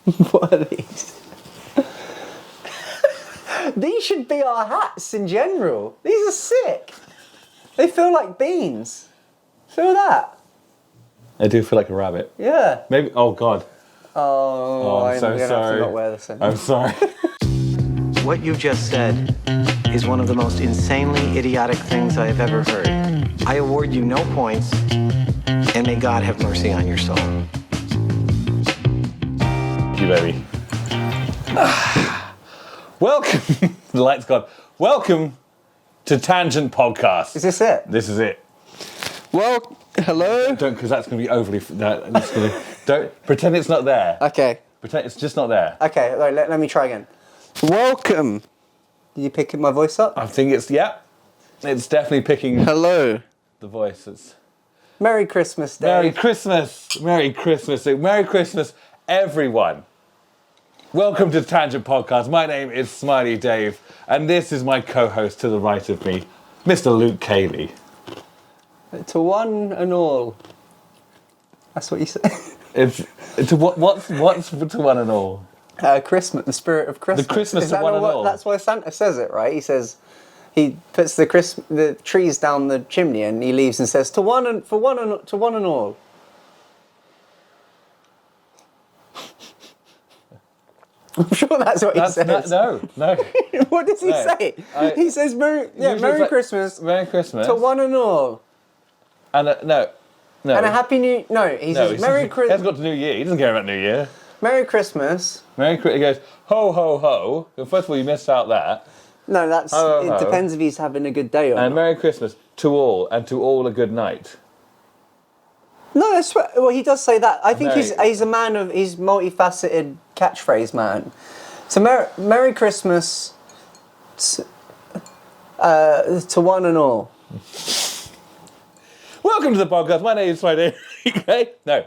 What are these? These should be our hats in general. These are sick. They feel like beans. Feel that? I do feel like a rabbit. Yeah. Maybe. Oh God. I'm so gonna sorry. have to not wear this anymore. I'm sorry. What you've just said is one of the most insanely idiotic things I have ever heard. I award you no points, and may God have mercy on your soul. Thank you, baby. Welcome. The light's gone. Welcome to Tangent Podcast. Is this it? This is it. Well, hello. Don't, because that's going to be overly. Don't pretend it's not there. Okay. Pretend it's just not there. Okay, right, let me try again. Welcome. Did you pick my voice up? I think it's It's definitely picking Hello. the voice. It's Merry Christmas, Dave. Merry Christmas. Merry Christmas. Merry Christmas, everyone. Welcome to Tangent Podcast. My name is Smiley Dave, and this is my co-host to the right of me, Mr. Luke Cayley. To one and all. That's what you say. What's to one and all? Christmas, the spirit of Christmas. The Christmas Is to that one not and what, all. That's why Santa says it, right? He says, he puts the trees down the chimney and he leaves and says, to one and all. I'm sure that's what he says. No. What does he say? He says, Merry Christmas. Merry Christmas. To one and all. And no. And a happy new... No, he says, Merry He Christmas. hasn't got to New Year. He doesn't care about New Year. Merry Christmas. He goes, ho, ho, ho. Well, first of all, you missed out that. No, that's... Ho, ho, it ho. depends if he's having a good day or And not. Merry Christmas to all, and to all a good night. No, that's what, well, he does say that. I think Merry- he's a man of... He's multifaceted catchphrase man. So Merry Christmas to one and all. Welcome to the podcast. My name is Friday. Okay? No.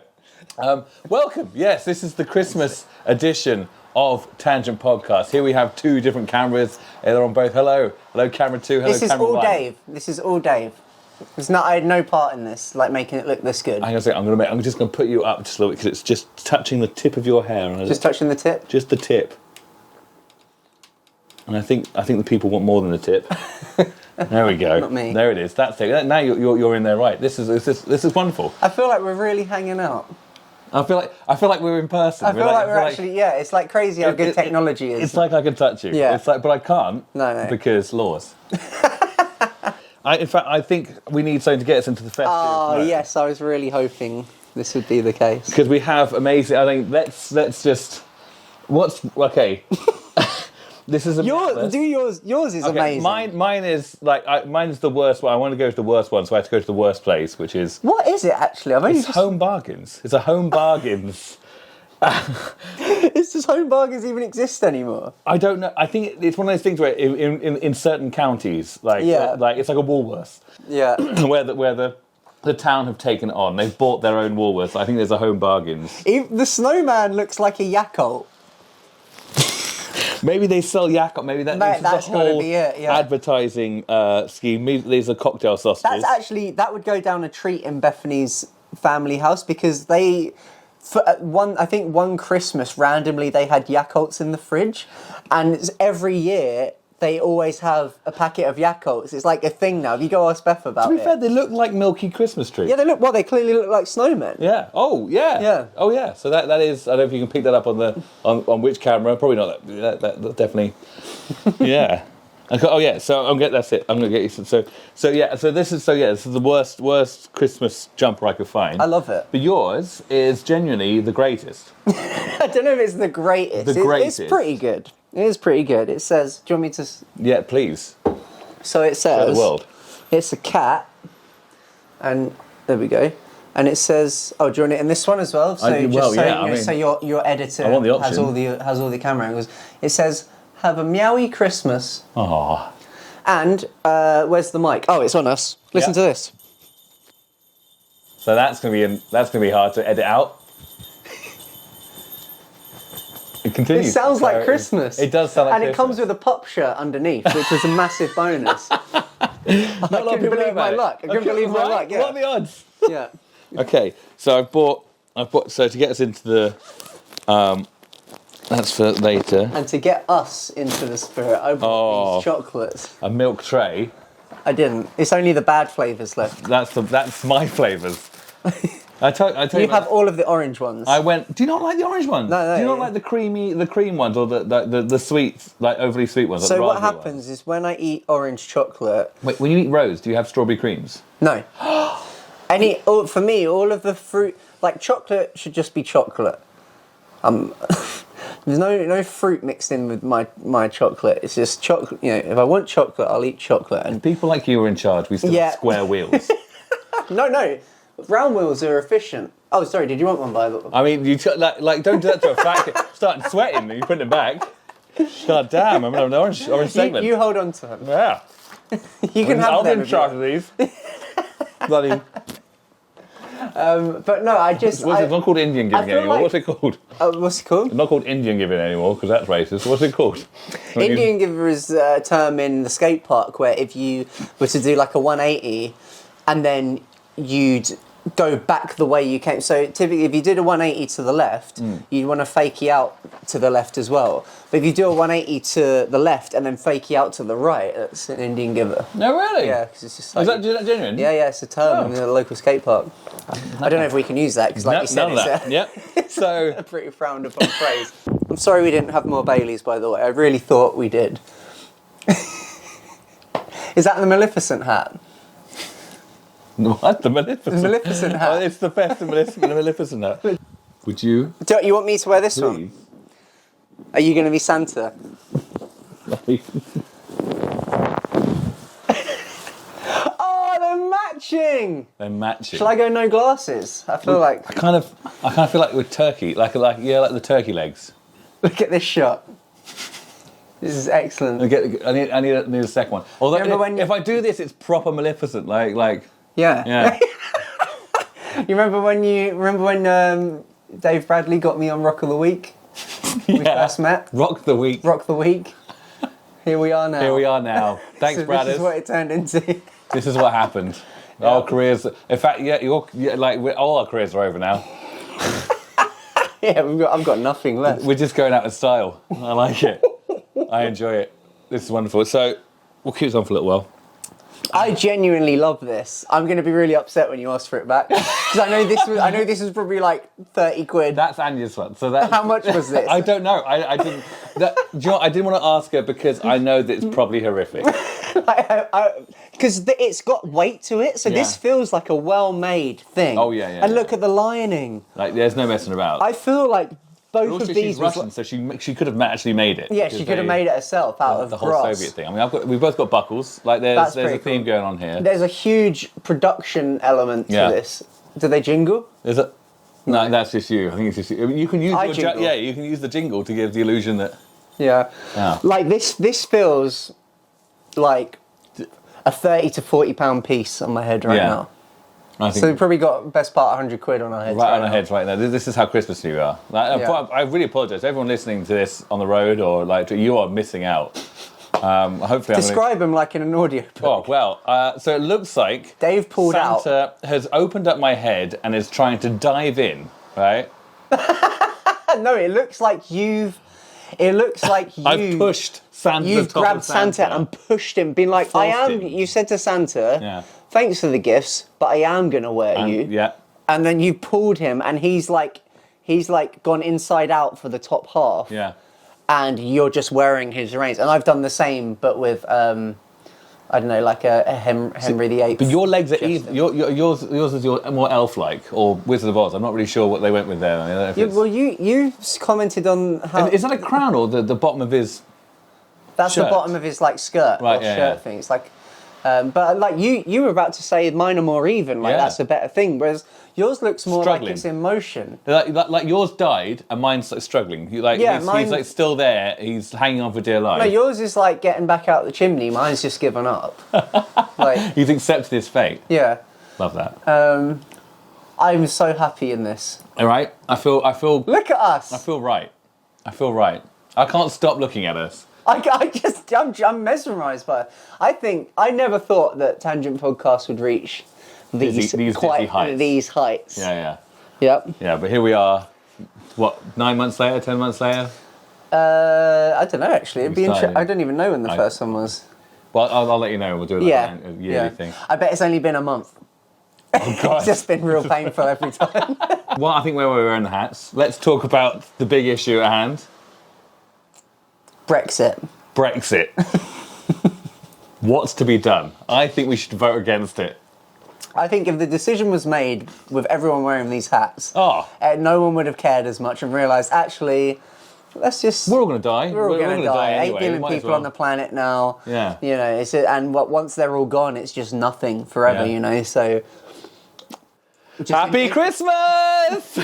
Welcome. Yes, this is the Christmas edition of Tangent Podcast. Here we have two different cameras. They're on both. Hello, camera 2. Hello, This is camera all 1. Dave. This is all Dave. I had no part in this, like making it look this good. I'm just going to put you up just a little bit because it's just touching the tip of your hair. Just touching the tip? Just the tip. And I think the people want more than the tip. There we go. Not me. There it is. That's it. Now you're in there right. This is wonderful. I feel like we're really hanging out. I feel like we're in person. I feel like we're actually, yeah, it's like crazy how good technology is. It's like I can touch you. Yeah. It's like, but I can't. No. Because laws. In fact, I think we need something to get us into the festive mode. Yes, I was really hoping this would be the case. Because we have amazing. I think let's just. What's okay? This is Yours is okay, amazing. Mine is mine's the worst one. I want to go to the worst one, so I have to go to the worst place, which is. What is it actually? I've only It's Home Bargains. It's a Home Bargains. Does Home Bargains even exist anymore? I don't know. I think it's one of those things where in certain counties, like it's like a Woolworths. Yeah. where the town have taken it on. They've bought their own Woolworths. I think there's a Home Bargains. The snowman looks like a Yakult. Maybe they sell Yakult. Maybe that's that's the whole gotta be it, yeah. advertising scheme. Maybe there's a cocktail sausages. That would go down a treat in Bethany's family house because they, I think one Christmas randomly they had Yakults in the fridge, and every year they always have a packet of Yakults. It's like a thing now. If you go ask Beth about it. To be fair, they look like milky Christmas trees. Yeah, they clearly look like snowmen. Yeah. Oh, yeah. Yeah. Oh, yeah. So that is. I don't know if you can pick that up on which camera. Probably not. That definitely. Yeah. Okay, oh yeah. So that's it. I'm gonna get you some. So this is the worst Christmas jumper I could find. I love it. But yours is genuinely the greatest. I don't know if it's the greatest. The greatest. It's pretty good. It is pretty good. It says. Do you want me to? Yeah, please. So it says. Show the world. It's a cat, and there we go. And it says, "Oh, do you want it in this one as well?" So so your editor I want the has all the camera angles. It says, "Have a meowy Christmas." Oh. And where's the mic? Oh, it's on us. Listen to this. So that's gonna be hard to edit out. It continues. It sounds like Christmas. It does sound like Christmas. And it comes with a pop shirt underneath, which was a massive bonus. I couldn't believe my luck. I couldn't believe my luck. Yeah. What are the odds? Yeah. Okay, so I've bought. So to get us into the That's for later. And to get us into the spirit, I brought these chocolates. A milk tray. I didn't. It's only the bad flavours left. That's my flavours. I tell You have all of the orange ones. I went. Do you not like the orange ones? No. Do you not like the cream ones, or the sweet, like overly sweet ones? So like what raspberry happens ones? is when I eat orange chocolate. Wait, when you eat rose, do you have strawberry creams? No. For me, all of the fruit, like chocolate, should just be chocolate. There's no fruit mixed in with my chocolate. It's just chocolate. You know, if I want chocolate, I'll eat chocolate. And People like you are in charge. We still have square wheels. no, round wheels are efficient. Oh, sorry. Did you want one by the way? I mean, like don't do that to a factory. Start sweating and you put it back. God damn! I'm an orange segment. You hold on to them. Yeah. You can have I'll be them. in charge of these. Bloody. But no, It's not called Indian giving anymore. like- What's it called? What's it called? It's not called Indian giving anymore because that's racist. What's it called? Indian giver is a term in the skate park where if you were to do like a 180 and then you'd go back the way you came. So typically if you did a 180 to the left, you'd want to fakie out to the left as well. But if you do a 180 to the left and then fakie out to the right, that's an Indian giver. No, really? Yeah, because it's just like... Is that genuine? Yeah, it's a term in the local skate park. I don't know if we can use that because like you said, none of that. Yep. it's So a pretty frowned upon phrase. I'm sorry we didn't have more Baileys, by the way. I really thought we did. Is that the Maleficent hat? what? The Maleficent? The Maleficent hat. Oh, it's the best Maleficent hat. Would you? Do you want me to wear this one? Please. Are you going to be Santa? Oh, they're matching! They're matching. Shall I go no glasses? I feel like... I kind of feel like with turkey, like the turkey legs. Look at this shot. This is excellent. I need a second one. Although Remember when if I do this, it's proper Maleficent. Like Yeah. You remember when Dave Bradley got me on Rock of the Week? We first met. Rock the week. Rock the Week. Here we are now. Here we are now. Thanks, So Bradders. this is what it turned into. This is what happened. Our careers. In fact, all our careers are over now. Yeah, I've got nothing left. We're just going out in style. I like it. I enjoy it. This is wonderful. So we'll keep this on for a little while. I genuinely love this. I'm going to be really upset when you ask for it back because I know this was probably like 30 quid. That's Anya's one. So that. How much was this? I don't know. I didn't. Do you know what? I didn't want to ask her because I know that it's probably horrific. Because it's got weight to it, so this feels like a well-made thing. Oh, yeah. And look at the lining. Like, there's no messing about. I feel like both Also, of these she's Russian, so she could have actually made it. Yeah, she could have made it herself out of the whole brass. Soviet thing. I mean, we've both got buckles. Like, there's a pretty theme cool. going on here. There's a huge production element to this. Do they jingle? Is it? No, that's just you. I think it's just you. You can use jingle. you can use the jingle to give the illusion that. Yeah. Like this feels like a 30 to 40 pound piece on my head right now. I think So we've probably got best part 100 quid on our heads. right on our heads right now. This is how Christmas you are. Like, I really apologise. Everyone listening to this on the road or like you are missing out. Hopefully, Describe them like in an audio book. Oh well. So it looks like Dave pulled out. Santa has opened up my head and is trying to dive in. Right. No, it looks like you've. I've pushed Santa. You've grabbed Santa and pushed him, been like, Forced I am. him. You said to Santa, Yeah. thanks for the gifts, but I am gonna wear you. Yeah. And then you pulled him, and he's like gone inside out for the top half. Yeah. And you're just wearing his reins. And I've done the same, but with I don't know, like a Henry VIII. But your legs are yours is more elf-like or Wizard of Oz. I'm not really sure what they went with there. I don't know if Well, you commented on how is that a crown or the bottom of his? that's shirt? the bottom of his like skirt Right, or yeah, shirt yeah. thing. It's like, but like you were about to say mine are more even. Like Yeah. that's a better thing. Whereas yours looks more Struggling. like it's in motion. Like yours died and mine's like struggling. He's like still there. He's hanging on for dear life. No, yours is like getting back out the chimney. Mine's just given up. Like, He's accepted his fate. yeah. Love that. I'm so happy in this. All right. I feel. Look at us. I feel right. I can't stop looking at us. I'm mesmerised by it. I never thought that Tangent Podcast would reach these heights. These heights. Yeah. Yep. Yeah. But here we are. What? 9 months later? 10 months later? I don't know, actually. It'd be started in- I don't even know when the first one was. Well, I'll let you know. We'll do a yearly thing. I bet it's only been a month. Oh, God. It's just been real painful every time. Well, I think where we're wearing the hats, let's talk about the big issue at hand. Brexit. What's to be done? I think we should vote against it. I think if the decision was made with everyone wearing these hats, no one would have cared as much and realised, actually, let's just... We're all going to die. We're all going to die. Anyway. 8 billion people on the planet now. Yeah. You know, once they're all gone, it's just nothing forever, Yeah. you know, so... Happy Christmas!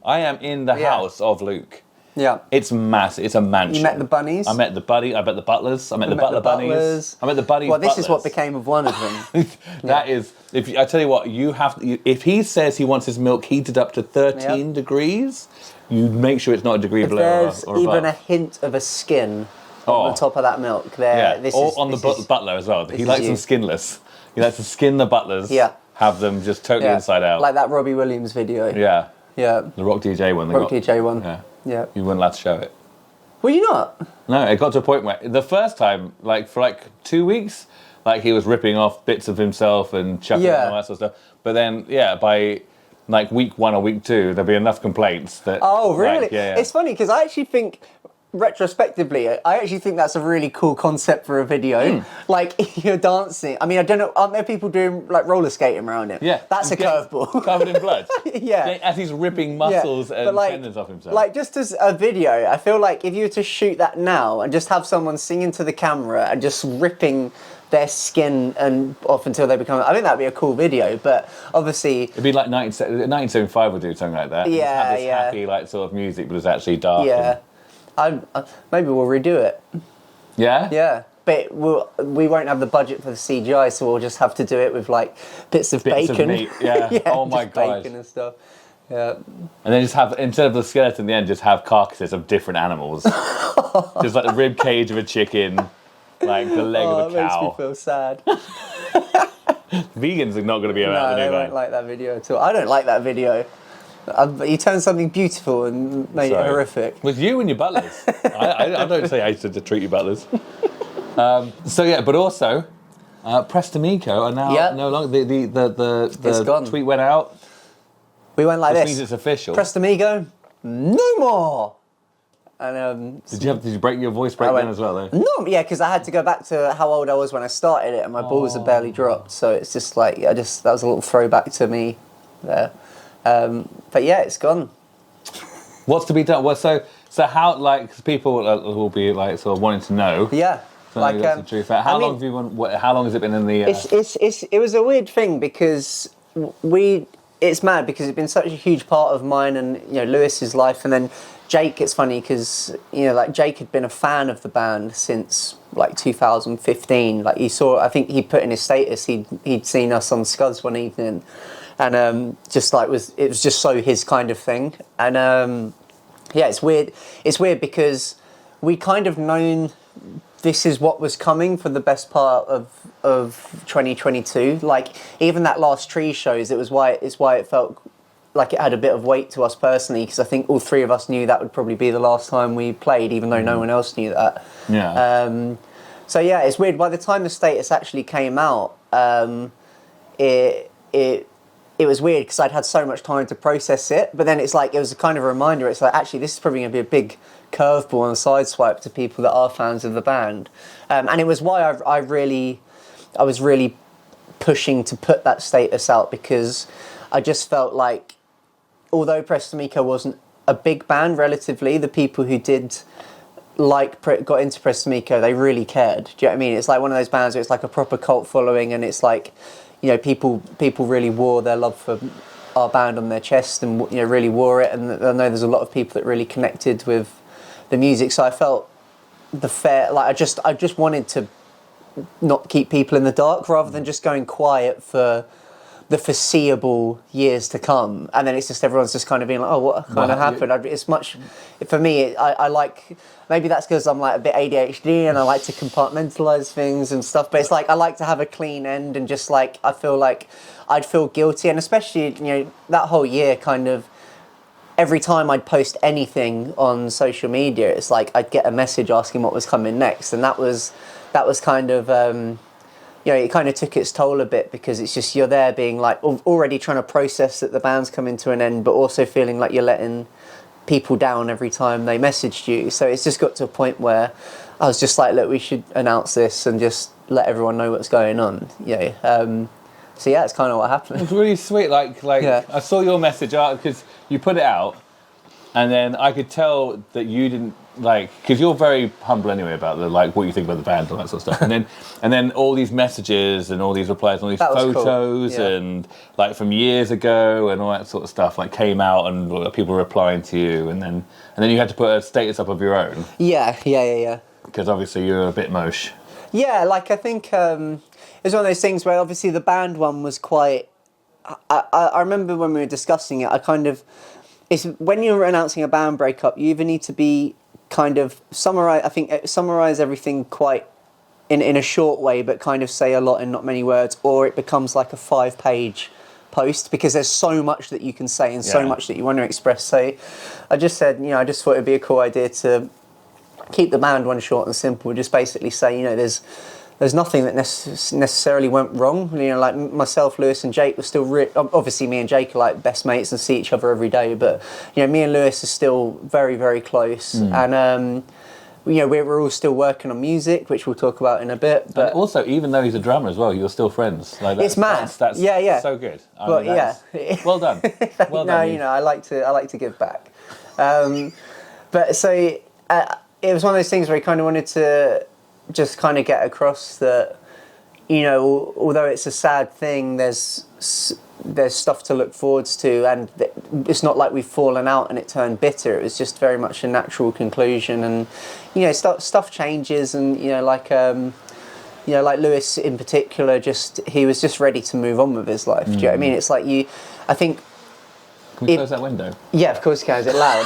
I am in the house of Luke. Yeah. It's massive. It's a mansion. You met the bunnies? I met the buddy. I met the butlers. I met the butler bunnies. butlers. I met the buddies. Well, this butlers. is what became of one of them. That is. I tell you what, if he says he wants his milk heated up to 13 degrees, you make sure it's not a degree If below there's or even above. a hint of a skin on the top of that milk, there. Yeah, or on the butler as well. He likes them skinless. He likes to skin the butlers. Yeah. Have them just totally inside out. Like that Robbie Williams video. Yeah. Yeah. The Rock DJ one. Rock DJ one. Yeah. Yeah. You weren't allowed to show it. Were you not? No, it got to a point where the first time, for 2 weeks, he was ripping off bits of himself and chucking it and all that sort of stuff. But then, by week 1 or week 2, there'd be enough complaints that... Oh, really? Yeah. It's funny because I actually think, retrospectively, that's a really cool concept for a video. You're dancing. I mean, I don't know, aren't there people doing roller skating around him? Yeah. That's a curveball. Covered in blood. Yeah. As he's ripping muscles and tendons off himself. Just as a video, I feel like if you were to shoot that now and just have someone singing to the camera and just ripping their skin and off until they become... I think that'd be a cool video, but obviously... It'd be like 1975 would do something like that. Yeah, just have this happy, sort of music, but it's actually dark. Yeah. Maybe we'll redo it. Yeah? Yeah. But we won't have the budget for the CGI, so we'll just have to do it with bits of bacon. Of meat. Yeah. Oh my god. Bacon and stuff. Yeah. And then just have, instead of the skeleton in the end, just have carcasses of different animals. Just the rib cage of a chicken, the leg of a It makes me cow. feel sad. Vegans are not going to be about No, the they new won't like that video at all. I don't like that video. You turned something beautiful and made it horrific. With you and your butlers. I don't say I used to treat your butlers. But also, To Meco are now no longer... The tweet went out. We went like Which this. means it's official. To Meco, no more! And Did you break your voice break then as well, though? No, yeah, because I had to go back to how old I was when I started it, and my balls had barely dropped. So it's just that was a little throwback to me there. But yeah, it's gone. What's to be done? Well, so how people will be sort of wanting to know. Yeah, How long have you How long has it been in the? It was a weird thing because it's mad because it's been such a huge part of mine and Lewis's life, and then Jake. It's funny because Jake had been a fan of the band since 2015. I think he put in his status he'd seen us on Scuds one evening, and it was just so his kind of thing. And it's weird. It's weird because we kind of known this is what was coming for the best part of 2022. Even that last Tree shows, it's why it felt like it had a bit of weight to us personally, because I think all three of us knew that would probably be the last time we played, even though no one else knew that. Yeah. So yeah, it's weird. By the time the status actually came out, it was weird because I'd had so much time to process it. But then it was a kind of a reminder. It's actually this is probably going to be a big curveball and sideswipe to people that are fans of the band, and it was why I was really pushing to put that status out, because I just felt like, although To Meco wasn't a big band relatively, the people who did got into To Meco, they really cared. Do you know what I mean? It's one of those bands where it's a proper cult following, and it's people really wore their love for our band on their chest, and really wore it. And I know there's a lot of people that really connected with the music. So I felt I just wanted to not keep people in the dark, rather than just going quiet for the foreseeable years to come, and then it's just everyone's just kind of being like, oh, what kind of happened? It's much, for me, I like, maybe that's because I'm like a bit ADHD and I like to compartmentalize things and stuff, but it's like I like to have a clean end, and just like I feel like I'd feel guilty, and especially, you know, that whole year kind of, every time I'd post anything on social media, it's like I'd get a message asking what was coming next, and that was kind of, you know, it kind of took its toll a bit, because it's just, you're there being like already trying to process that the band's coming to an end, but also feeling like you're letting people down every time they messaged you. So it's just got to a point where I was just like, look, we should announce this and just let everyone know what's going on. So yeah, it's kind of what happened. It's really sweet. Like Yeah. I saw your message out because you put it out, and then I could tell that you didn't like, because you're very humble anyway about the like what you think about the band and all that sort of stuff. And then all these messages and all these replies and all these photos cool. and like from years ago and all that sort of stuff like came out, and people replying to you, and then you had to put a status up of your own. Yeah. Because obviously you're a bit mosh. Yeah, like I think it's one of those things where obviously the band one was quite. I remember when we were discussing it, it's when you're announcing a band breakup, you either need to be kind of summarize everything quite in a short way, but kind of say a lot in not many words, or it becomes like a 5-page post, because there's so much that you can say and so much that you want to express. So I just said, you know, I just thought it'd be a cool idea to keep the band one short and simple. Just basically say, you know, there's nothing that necessarily went wrong. You know, like myself, Lewis, and Jake were still obviously me and Jake are like best mates and see each other every day. But you know, me and Lewis are still very, very close, and you know, we're all still working on music, which we'll talk about in a bit. But and also, even though he's a drummer as well, you're still friends. Like it's mad. That's so good. I mean, well done. Well done. No, you know, I like to give back. But so it was one of those things where I kind of wanted to just kind of get across that, you know, although it's a sad thing, there's stuff to look forwards to, and it's not like we've fallen out and it turned bitter. It was just very much a natural conclusion, and you know, stuff changes, and you know, like Lewis in particular, he was just ready to move on with his life. Do you know what I mean? It's like I think. Can we close that window? Yeah, of course you can. Is it loud?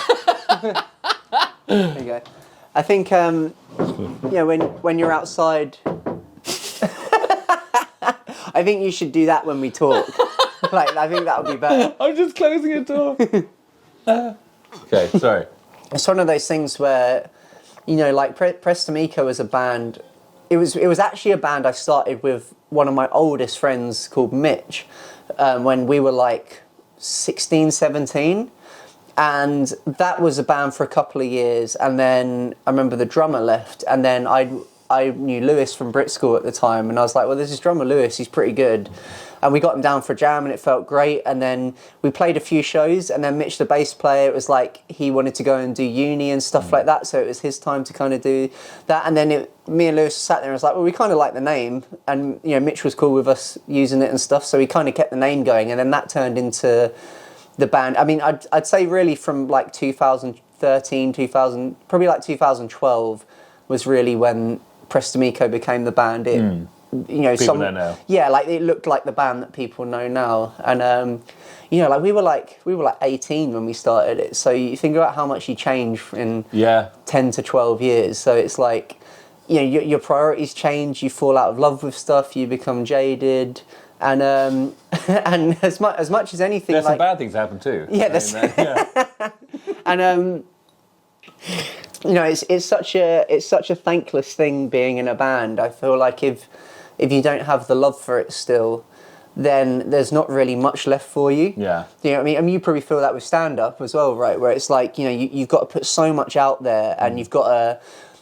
There you go. I think, you know, when you're outside, I think you should do that when we talk. Like, I think that would be better. I'm just closing a door. Okay, sorry. It's one of those things where, you know, like To Meco as a band, it was actually a band I started with one of my oldest friends called Mitch, when we were like 16, 17. And that was a band for a couple of years, and then I remember the drummer left, and then I knew Lewis from Brit School at the time, and I was like, well, there's this drummer Lewis, he's pretty good. And we got him down for a jam, and it felt great, and then we played a few shows, and then Mitch, the bass player, it was like he wanted to go and do uni and stuff like that, so it was his time to kind of do that. And then me and Lewis sat there and was like, well, we kind of like the name, and you know, Mitch was cool with us using it and stuff, so we kind of kept the name going, and then that turned into the band. I mean, I'd say really from like 2013, probably like 2012 was really when To Meco became the band. You know, people know now. Yeah, like it looked like the band that people know now, and you know, like we were like 18 when we started it. So you think about how much you change in 10 to 12 years. So it's like, you know, your priorities change. You fall out of love with stuff. You become jaded. And and as much as anything, there's like, some bad things happen too. Yeah, and you know, it's such a thankless thing being in a band. I feel like if you don't have the love for it still, then there's not really much left for you. Yeah. You know what I mean? I mean, you probably feel that with stand up as well, right? Where it's like, you know, you've got to put so much out there, and you've got to.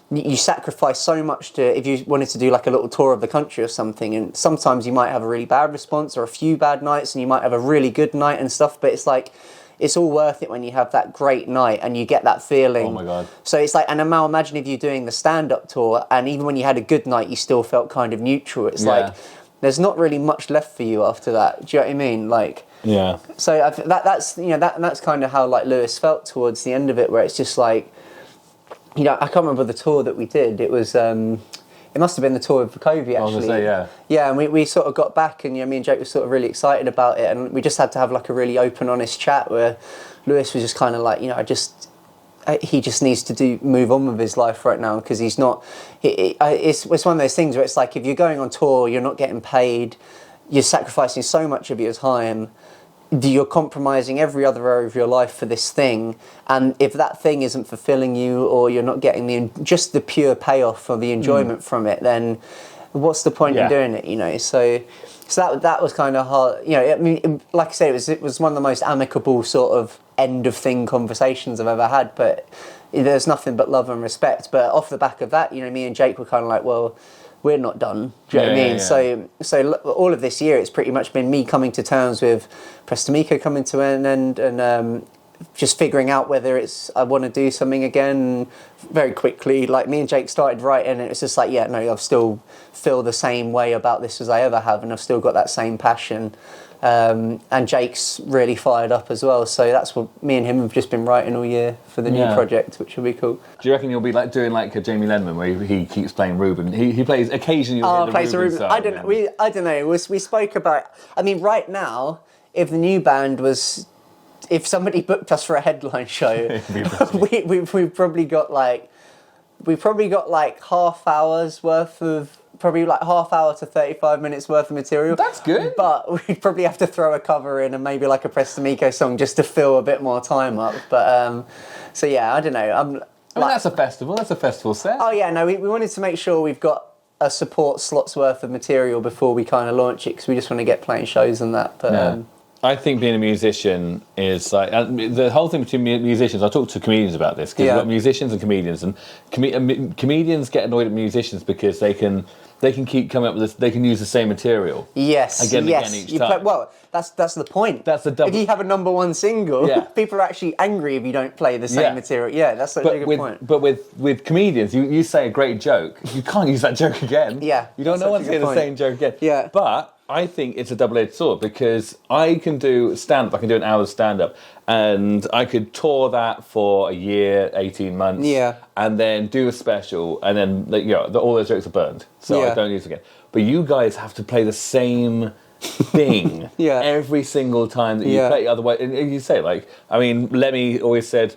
You sacrifice so much to, if you wanted to do like a little tour of the country or something, and sometimes you might have a really bad response or a few bad nights, and you might have a really good night and stuff, but it's like, it's all worth it when you have that great night and you get that feeling. Oh my God. So it's like, and now imagine if you're doing the stand-up tour, and even when you had a good night, you still felt kind of neutral. It's like, there's not really much left for you after that. Do you know what I mean? Like, yeah. So that's, you know, that's kind of how like Lewis felt towards the end of it, where it's just like, you know, I can't remember the tour that we did. It was It must have been the tour with Kobe, actually. I was gonna say, yeah. Yeah, and we sort of got back, and me and Jake were sort of really excited about it, and we just had to have like a really open, honest chat where Lewis was just kind of like, he just needs to move on with his life right now because he's not. It's one of those things where it's like if you're going on tour, you're not getting paid, you're sacrificing so much of your time. You're compromising every other area of your life for this thing, and if that thing isn't fulfilling you, or you're not getting just the pure payoff or the enjoyment from it, then what's the point in doing it? So that was kind of hard. I mean, like I say, it was one of the most amicable sort of end of thing conversations I've ever had. But there's nothing but love and respect. But off the back of that, me and Jake were kind of like, well, we're not done. Do you know what I mean? Yeah. So all of this year, it's pretty much been me coming to terms with To Meco coming to an end, and just figuring out whether I want to do something again very quickly. Like me and Jake started writing, and it's just like, I still feel the same way about this as I ever have, and I've still got that same passion. And Jake's really fired up as well, so that's what me and him have just been writing all year for the new project, which will be cool. Do you reckon you'll be like doing like a Jamie Lenman where he keeps playing Ruben? He plays occasionally. Plays the Ruben. I don't know. We spoke about. I mean, right now, if the new band was, if somebody booked us for a headline show, we've probably got like half hours worth of. Probably like half hour to 35 minutes worth of material. That's good. But we'd probably have to throw a cover in and maybe like a To Meco song just to fill a bit more time up. But I don't know. I mean, that's a festival. That's a festival set. Oh yeah, no, we wanted to make sure we've got a support slot's worth of material before we kind of launch it because we just want to get playing shows and that. But I think being a musician is like the whole thing between musicians. I talk to comedians about this because you've got musicians and comedians, and comedians get annoyed at musicians because they can keep coming up with this. They can use the same material. Yes, again each time. Well, that's the point. That's the double. If you have a number one single, people are actually angry if you don't play the same material. Yeah, that's such a good point. But with comedians, you say a great joke, you can't use that joke again. Yeah, you don't know one to say the same joke again. Yeah, but I think it's a double-edged sword because I can do stand-up. I can do an hour's stand-up, and I could tour that for a year, 18 months, and then do a special, and then all those jokes are burned, so I don't use it again. But you guys have to play the same thing every single time that you play. Otherwise, and you say Lemmy always said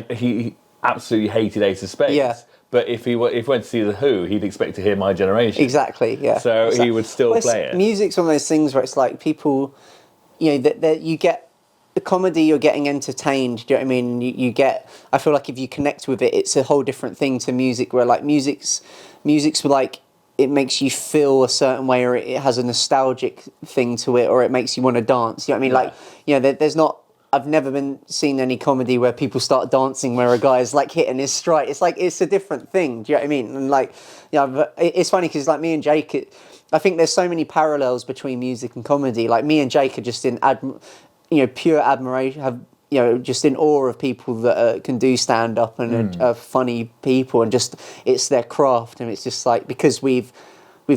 he absolutely hated Ace of Spades. Yeah. But if he went to see The Who, he'd expect to hear My Generation. Exactly, yeah. So he would still play it. Music's one of those things where it's like people, that you get the comedy, you're getting entertained. Do you know what I mean? You get. I feel like if you connect with it, it's a whole different thing to music. Where like music's like it makes you feel a certain way, or it has a nostalgic thing to it, or it makes you want to dance. You know what I mean? There's not. I've never seen any comedy where people start dancing where a guy is like hitting his stride. It's like it's a different thing. Do you know what I mean? And it's funny because like me and Jake, I think there's so many parallels between music and comedy. Like me and Jake are just in pure admiration. Just in awe of people that can do stand up and are funny people, and just it's their craft, and it's just like because we've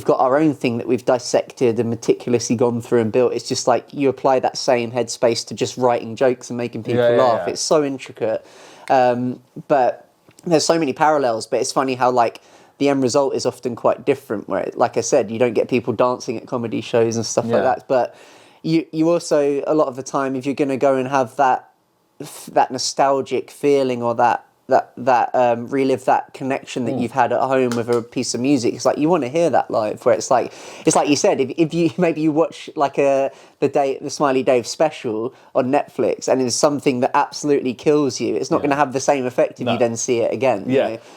got our own thing that we've dissected and meticulously gone through and built. It's just like you apply that same headspace to just writing jokes and making people laugh. Yeah. It's so intricate. But there's so many parallels, but it's funny how like the end result is often quite different where, like I said, you don't get people dancing at comedy shows and stuff like that. But you also, a lot of the time, if you're going to go and have that nostalgic feeling or that relive that connection that you've had at home with a piece of music. It's like you want to hear that live. Where it's like you said, if you maybe you watch like the Smiley Dave special on Netflix, and it's something that absolutely kills you. It's not going to have the same effect if you then see it again.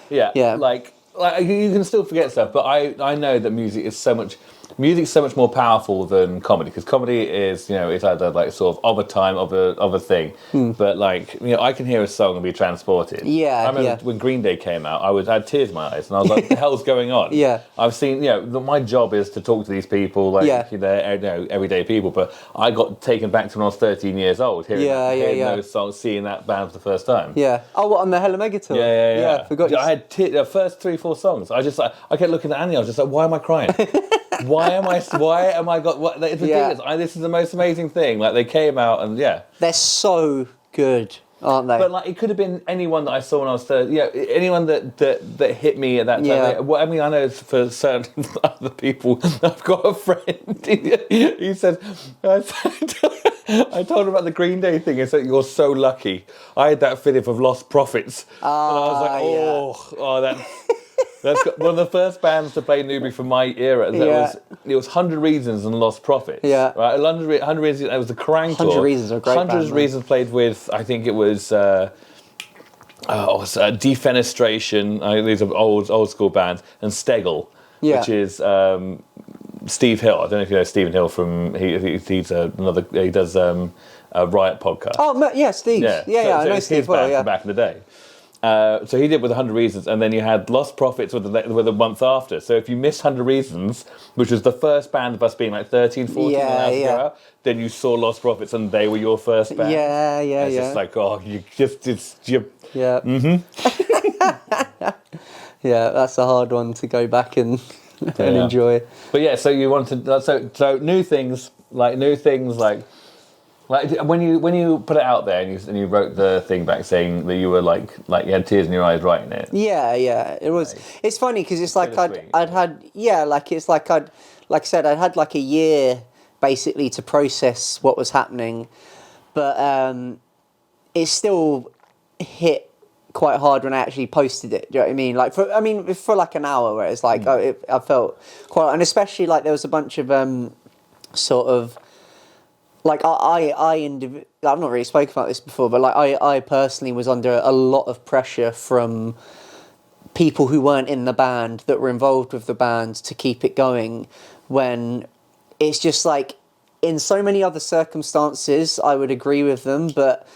Yeah. Like you can still forget stuff, but I know that music's so much more powerful than comedy, because comedy is it's either like sort of a time of a thing, but like I can hear a song and be transported. I remember when Green Day came out, I had tears in my eyes and I was like, what the hell's going on? I've seen my job is to talk to these people like everyday people, but I got taken back to when I was 13 years old hearing those songs, seeing that band for the first time. On the Hella Mega tour. I forgot. I had the first 3-4 songs. I kept looking at Annie. I was just like, why am I crying? Why am I? It's ridiculous. This is the most amazing thing. Like they came out and they're so good. aren't they? But like, it could have been anyone that I saw when I was 30. Yeah, anyone that hit me at that time. Yeah. Well, I mean, I know it's for certain other people. I've got a friend. He said, I told him about the Green Day thing. He said, "You're so lucky. I had that feeling of Lost Prophets." And I was like, that's one of the first bands to play Newbury from my era. It was 100 Reasons and Lost Prophets. Yeah. Right? 100 Reasons, it was the Kerrang! 100 Tour. Reasons are a great 100 band, Reasons played with, I think it was Defenestration. These are old school bands. And Stegel, which is Steve Hill. I don't know if you know Stephen Hill from, he does a Riot podcast. Oh, yeah, Steve. Yeah, I know Steve well, from back in the day. So he did with 100 Reasons, and then you had Lost Prophets with the month after. So if you missed 100 Reasons, which was the first band of us being like 13, 14 allowed to go out, then you saw Lost Prophets and they were your first band. It's just like, Yeah. Yeah, that's a hard one to go back and enjoy. But yeah, so you wanted, so new things like when you put it out there and you wrote the thing back saying that you were like you had tears in your eyes writing it. Yeah, it was. It's funny because it's like I'd had like a year basically to process what was happening, but it still hit quite hard when I actually posted it. Do you know what I mean? Like for like an hour, where it's like I felt quite, and especially like there was a bunch of sort of. Like I've not really spoken about this before, but like I personally was under a lot of pressure from people who weren't in the band that were involved with the band to keep it going, when it's just like in so many other circumstances I would agree with them, but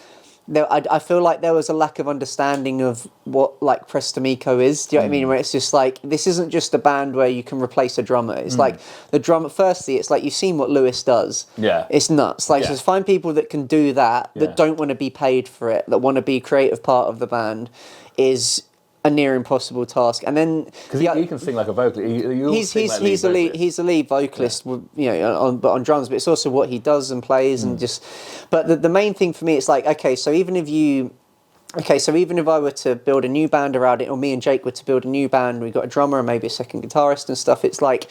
I feel like there was a lack of understanding of what like To Meco is. Do you know what I mean? Where it's just like, this isn't just a band where you can replace a drummer. It's like the drummer. Firstly, it's like you've seen what Lewis does. Yeah, it's nuts. Like just find people that can do that don't want to be paid for it, that want to be creative part of the band, is a near impossible task. And then because he can sing like a vocalist. He's a lead vocalist, but on drums. But it's also what he does and plays, and just. But the main thing for me, it's like, so even if I were to build a new band around it, or me and Jake were to build a new band, we got a drummer and maybe a second guitarist and stuff. It's like,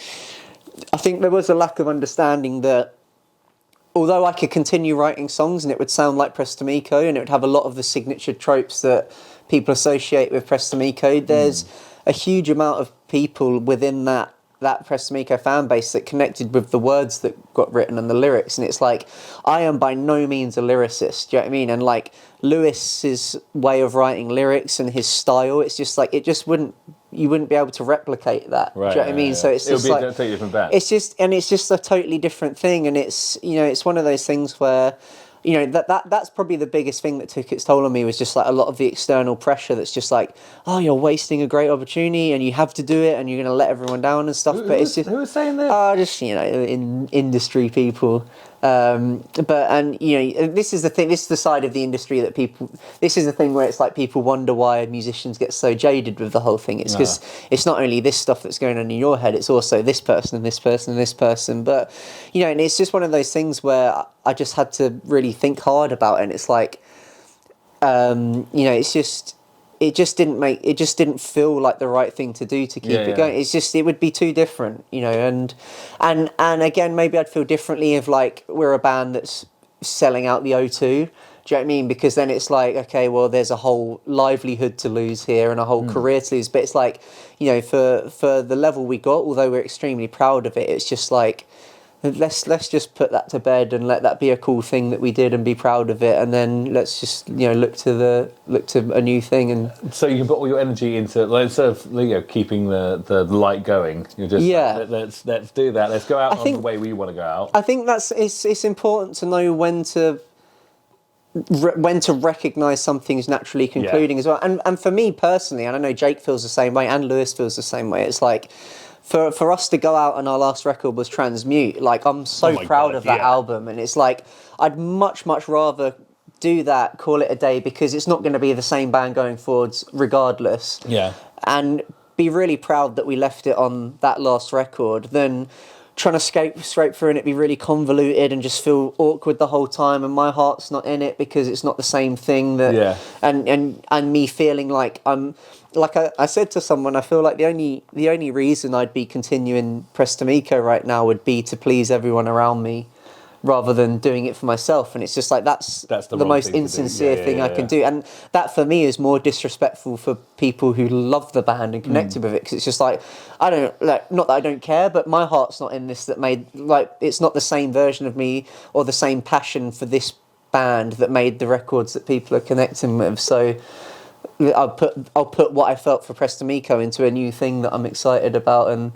I think there was a lack of understanding that. Although I could continue writing songs and it would sound like To Meco and it would have a lot of the signature tropes that people associate with To Meco, there's a huge amount of people within that To Meco fan base that connected with the words that got written and the lyrics. And it's like, I am by no means a lyricist, do you know what I mean? And like Lewis's way of writing lyrics and his style, it's just like, you wouldn't be able to replicate that. Right, do you know what I mean? Yeah. So it's just like, a totally different band. It's just a totally different thing, and it's it's one of those things where that's probably the biggest thing that took its toll on me, was just like a lot of the external pressure that's just like, oh, you're wasting a great opportunity and you have to do it and you're going to let everyone down and stuff. But it's just, who was saying that? Just in industry people. This is the thing. This is the side of the industry that people. This is the thing where it's like people wonder why musicians get so jaded with the whole thing. It's because it's not only this stuff that's going on in your head. It's also this person and this person and this person. But and it's just one of those things where I just had to really think hard about it. And it's like, it's just. It just didn't feel like the right thing to do to keep it going. It's just, it would be too different, and again, maybe I'd feel differently if like we're a band that's selling out the O2. Do you know what I mean? Because then it's like, okay, well, there's a whole livelihood to lose here and a whole career to lose. But it's like, for the level we got, although we're extremely proud of it, it's just like, let's just put that to bed and let that be a cool thing that we did and be proud of it, and then let's just look to a new thing. And so you can put all your energy into, like, instead of keeping the light going, you're just like, let's do that. Let's go out the way we want to go out. I think it's important to know when to recognise something's naturally concluding as well. And for me personally, and I know Jake feels the same way and Lewis feels the same way, it's like, For us to go out and our last record was Transmute, like I'm so proud of that album, and it's like I'd much rather do that, call it a day, because it's not going to be the same band going forwards regardless. Yeah. And be really proud that we left it on that last record than trying to skate straight through and it be really convoluted and just feel awkward the whole time, and my heart's not in it because it's not the same thing that Yeah. and me feeling like I'm like I said to someone, I feel like the only reason I'd be continuing Press To Meco right now would be to please everyone around me rather than doing it for myself. And it's just like that's the the wrong most thing to do. insincere thing I can Yeah. do, and that for me is more disrespectful for people who love the band and connected with it, because it's just like I don't like, not that I don't care, but my heart's not in this. That made like it's not the same version of me or the same passion for this band that made the records that people are connecting with. So I'll put what I felt for Press To Meco into a new thing that I'm excited about, and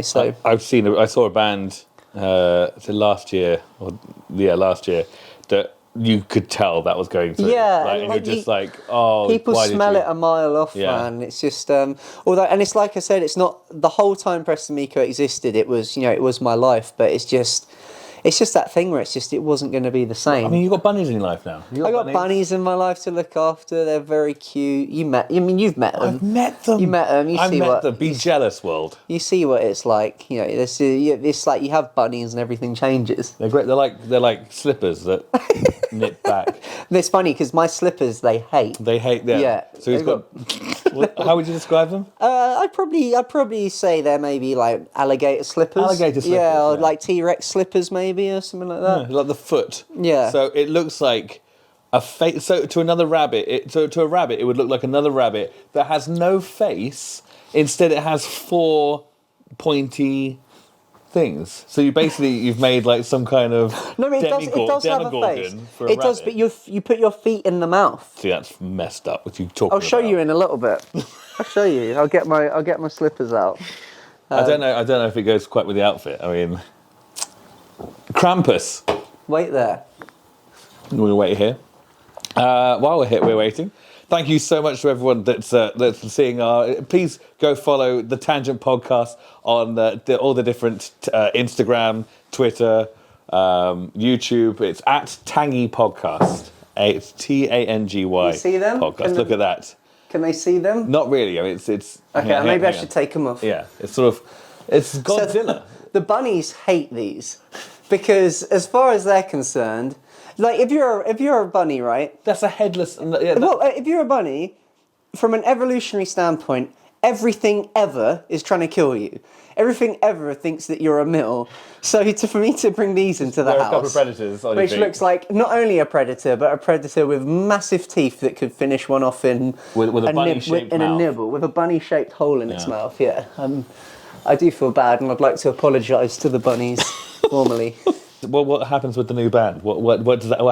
so I saw a band last year that you could tell that was going through. Yeah, and you're just like, oh, people why did smell you? it a mile off, Yeah. man. It's just although, and it's like I said, it's not the whole time Press To Meco existed. It was it was my life, but it's just that thing where it wasn't going to be the same. I mean, you've got bunnies in your life now. I got bunnies in my life to look after. They're very cute. You've met them. I've met them. You met them. I've met them. Be jealous, world. You see what it's like. It's like you have bunnies and everything changes. They're great. They're like slippers that knit back. And it's funny because my slippers they hate. They hate them. Yeah. So he's got. How would you describe them? I'd probably say they're maybe like alligator slippers. Alligator slippers, Yeah, or yeah. like T-Rex slippers maybe or something like that. Like the foot. Yeah. So it looks like a face. So to another rabbit, to a rabbit, it would look like another rabbit that has no face. Instead, it has 4 pointy things. So you've made like some kind of No, I mean, it does have a face. demogorgon for a It does, rabbit. but you put your feet in the mouth. See, that's messed up. What you talking I'll show about? you in a little bit. I'll show you. I'll get my slippers out. I don't know if it goes quite with the outfit. I mean, Krampus. Wait there. We'll wait here. While we're waiting, thank you so much to everyone that's seeing our. Please go follow the Tangent Podcast on all the different Instagram, Twitter, YouTube. It's at Tangy Podcast. It's TANGY. You see them? Podcast. Look at that. Can they see them? Not really. I mean, it's Okay, maybe I should take them off. Yeah, it's Godzilla. The bunnies hate these because, as far as they're concerned, like if you're a bunny, right? That's a headless. Well, if you're a bunny, from an evolutionary standpoint, everything ever is trying to kill you. Everything ever thinks that you're a meal. So for me to bring these into the There are a house, couple of predators on your which feet. looks like not only a predator, but a predator with massive teeth that could finish one off in With a bunny-shaped in a mouth. nibble, with a bunny-shaped hole in its Yeah. mouth. Yeah, I do feel bad, and I'd like to apologise to the bunnies formally. What happens with the new band? What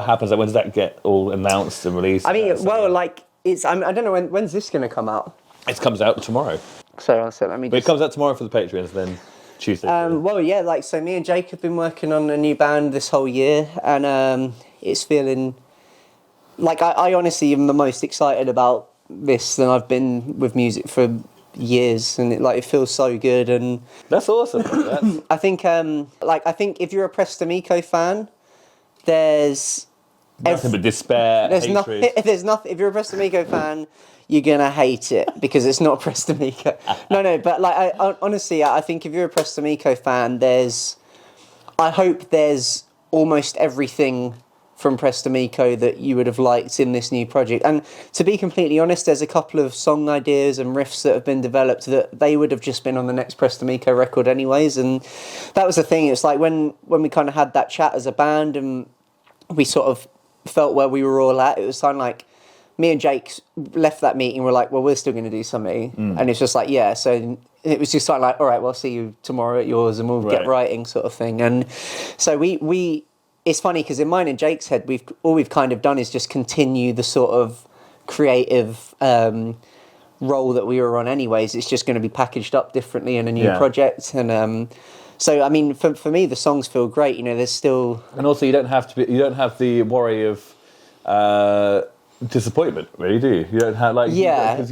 happens? When does that get all announced and released? I mean, I don't know when's this going to come out. It comes out tomorrow. So let me But it just. comes out tomorrow for the Patreons, then Tuesday. Well, yeah, so me and Jake have been working on a new band this whole year, and it's feeling like I honestly am the most excited about this than I've been with music for years, and it feels so good. And That's awesome. That's, I think if you're a Press To Meco fan, there's nothing but despair, there's hatred. nothing. There's nothing. If you're a Press To Meco fan, you're gonna hate it because it's not Press To Meco. No, but honestly, I think if you're a Press To Meco fan, I hope there's almost everything from Press To Meco that you would have liked in this new project. And to be completely honest, there's a couple of song ideas and riffs that have been developed that they would have just been on the next Press To Meco record anyways. And that was the thing. It's like when we kind of had that chat as a band and we sort of felt where we were all at, it was kind of like me and Jake left that meeting, we're like, well, we're still going to do something. And it's just like, yeah, so it was just like, all right, well, I'll see you tomorrow at yours and we'll get writing sort of thing. And so we it's funny because in mine and Jake's head, we've kind of done is just continue the sort of creative role that we were on anyways. It's just going to be packaged up differently in a new project. And so, I mean, for me, the songs feel great. There's still... And also, you don't have the worry of disappointment, really, do you? You don't have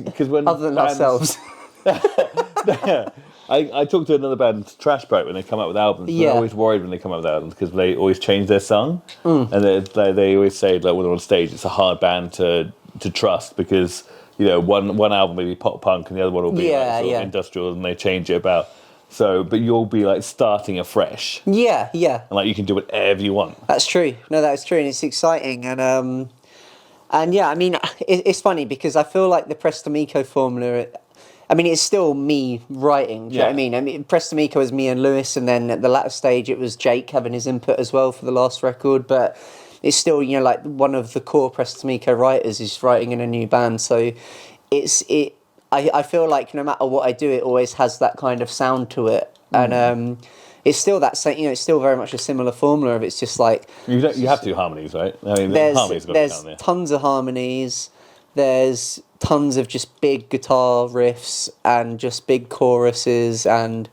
because when other than bands, ourselves. I talked to another band, Trash Boat, when they come out with albums. Yeah. They're always worried when they come out with albums because they always change their song, and they always say like when they're on stage, it's a hard band to trust because one album may be pop punk and the other one will be sort of industrial, and they change it about So, but you'll be like starting afresh, Yeah, yeah. and like you can do whatever you want. That's true. No, that's true, and it's exciting. And yeah, I mean, it's funny because I feel like the Press To Meco formula. I mean, it's still me writing. Do you know what I mean? I mean, Press To Meco was me and Lewis, and then at the latter stage, it was Jake having his input as well for the last record. But it's still, you know, like one of the core Press To Meco writers is writing in a new band. So I feel like no matter what I do, it always has that kind of sound to it, and it's still that same. You know, it's still very much a similar formula. Of it's just like You have to do harmonies, right? I mean, there's harmonies got to there's count there. tons of harmonies. There's tons of just big guitar riffs and just big choruses, and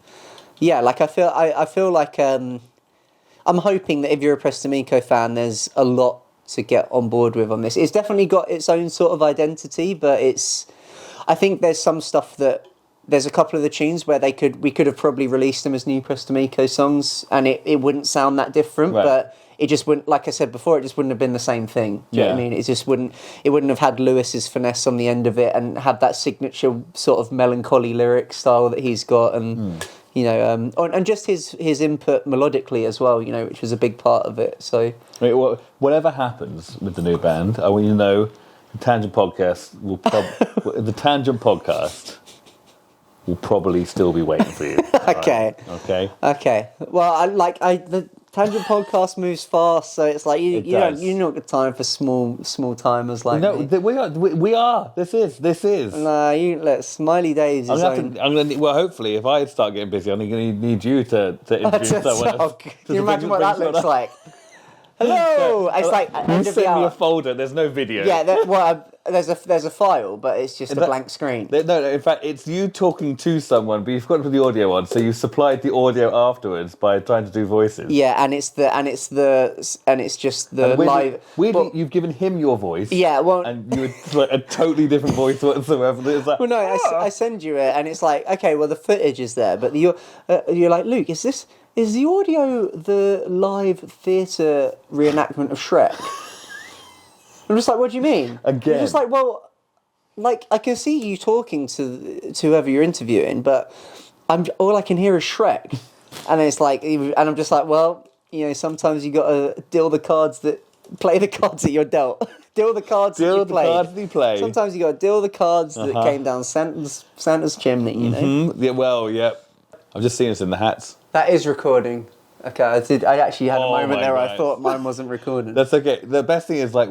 yeah, like I feel like I'm hoping that if you're a Press To Meco fan, there's a lot to get on board with on this. It's definitely got its own sort of identity, but I think there's some stuff that there's a couple of the tunes where we could have probably released them as new Press To Meco songs, and it wouldn't sound that different, Right. but it just wouldn't, like I said before, it just wouldn't have been the same thing. Do you know what I mean? It just wouldn't have had Lewis's finesse on the end of it and had that signature sort of melancholy lyric style that he's got, and you know, and just his input melodically as well, you know, which was a big part of it. So I mean, whatever happens with the new band, I want you to know the Tangent Podcast will probably still be waiting for you. okay. Okay. Okay. Well, the Tangent Podcast moves fast, so it's like you not got time for small timers like No, me. we are. This is. Nah, you let Smiley Days. I'm gonna. Well, hopefully, if I start getting busy, I'm gonna need you to introduce someone else. Can you imagine what that looks like? Hello. It's like You send me a folder. There's no video. yeah. There's a file, but it's just a blank screen. No, in fact, it's you talking to someone, but you've got to put the audio on, so you supplied the audio afterwards by trying to do voices. Yeah, and it's just the live. Weirdly, you've given him your voice. Yeah, well, and you had like a totally different voice whatsoever. It's like, well, no, I send you it, and it's like, okay, well, the footage is there, but you're like, Luke, is the audio the live theatre reenactment of Shrek? I'm just like, what do you mean? Again. You're just like, well, like I can see you talking to whoever you're interviewing, but all I can hear is Shrek, and it's like, and I'm just like, well, you know, sometimes you got to play the cards that you're dealt. Deal the cards that you play. Sometimes you got to deal the cards that came down Santa's chimney. You know. Mm-hmm. Yeah. Well. Yeah. I've just seen us in the hats. That is recording. Okay, I actually had a Oh moment my there where I God. thought mine wasn't recording. That's okay. The best thing is, like,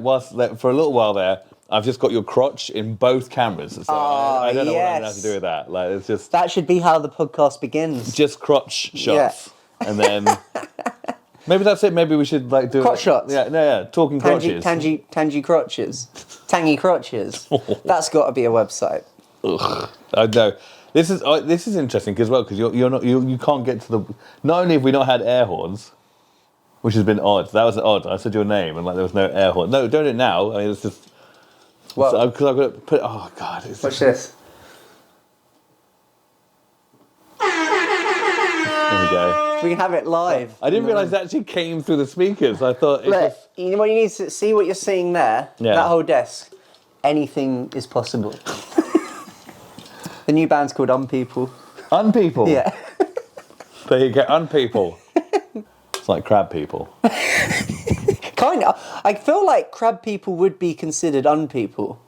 for a little while there, I've just got your crotch in both cameras. So I don't know what I'm going to have to do with that. Like, it's just That should be how the podcast begins. just crotch shots, and then maybe that's it. Maybe we should like do Crotch shots. Yeah, no, yeah, talking crotches. Tangy crotches. Tangy crotches. That's got to be a website. Ugh. I know. This is interesting because you can't get to the. Not only have we not had air horns, which has been odd. That was odd. I said your name and like there was no air horn. No, don't do it now. I mean, it's just. Well, because I've got to put. Oh God! watch this. There we go. We can have it live. I didn't realise it actually came through the speakers. I thought it Look, just. you know what you need to see what you're seeing there. Yeah. That whole desk. Anything is possible. The new band's called Unpeople. Unpeople. Yeah. There you go. Unpeople. It's like crab people. Kind of. I feel like crab people would be considered unpeople.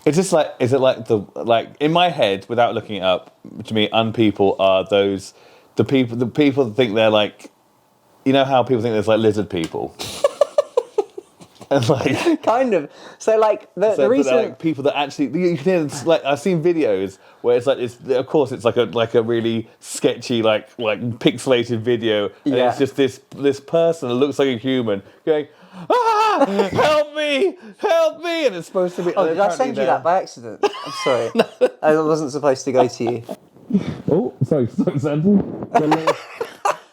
It's just like, is it like in my head, without looking it up, to me, unpeople are the people that think they're like, you know how people think there's like lizard people? And like, Kind of. So like the so reason. like people that actually, you can hear, it's like, I've seen videos where it's like, of course it's like a really sketchy, like pixelated video. And Yeah. it's just this person that looks like a human going, help me, and it's supposed to be. Oh, did I send you that by accident? I'm sorry. I wasn't supposed to go to you. Oh, sorry,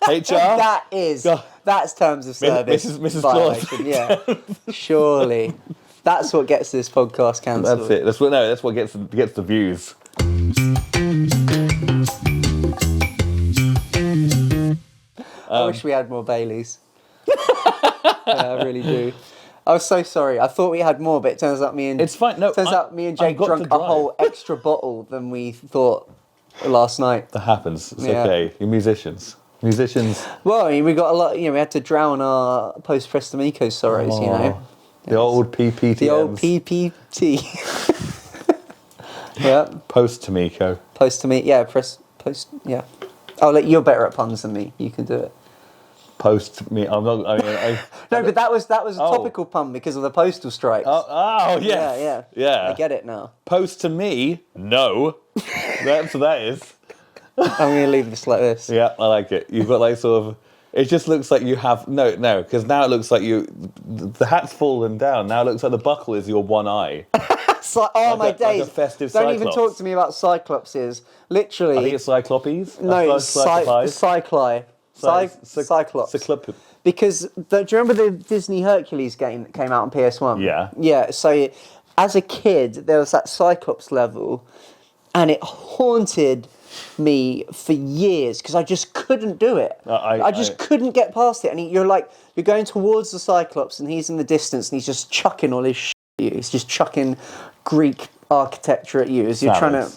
HR. That's terms of service. Mrs. violation, yeah. Surely. That's what gets this podcast cancelled. That's it. That's what gets the views. I wish we had more Baileys. Yeah, I really do. I was so sorry. I thought we had more, but it turns out It's fine. No, turns out me and Jake I've got drank to a drive. whole extra bottle than we thought. last night. That happens. It's Yeah. okay. You're musicians. Musicians. Well, I mean, we got a lot. We had to drown our post To Meco sorrows. The old PPTMs. The old PPT. Yeah. Post To Meco. Post To Me. Yeah. Post. Yeah. Oh, look, you're better at puns than me. You can do it. Post me. I'm not. No, but that was a topical pun because of the postal strikes. Oh yes. Yeah. I get it now. Post to me. No. That's what that is. I'm going to leave this like this. Yeah, I like it. You've got like sort of. It just looks like you have no, because now it looks like the hat's fallen down. Now it looks like the buckle is your one eye. Oh my days! Like a festive Don't Cyclops. even talk to me about Cyclopses. Literally, I think it's Cyclopes. no, Cyclops. Cyclops. Cyclops. Because do you remember the Disney Hercules game that came out on PS1? Yeah. Yeah. So as a kid, there was that Cyclops level, and it haunted me for years because I just couldn't do it. I just couldn't get past it. And you're going towards the Cyclops, and he's in the distance, and he's just chucking all his shit at you. He's just chucking Greek architecture at you as you're trying to,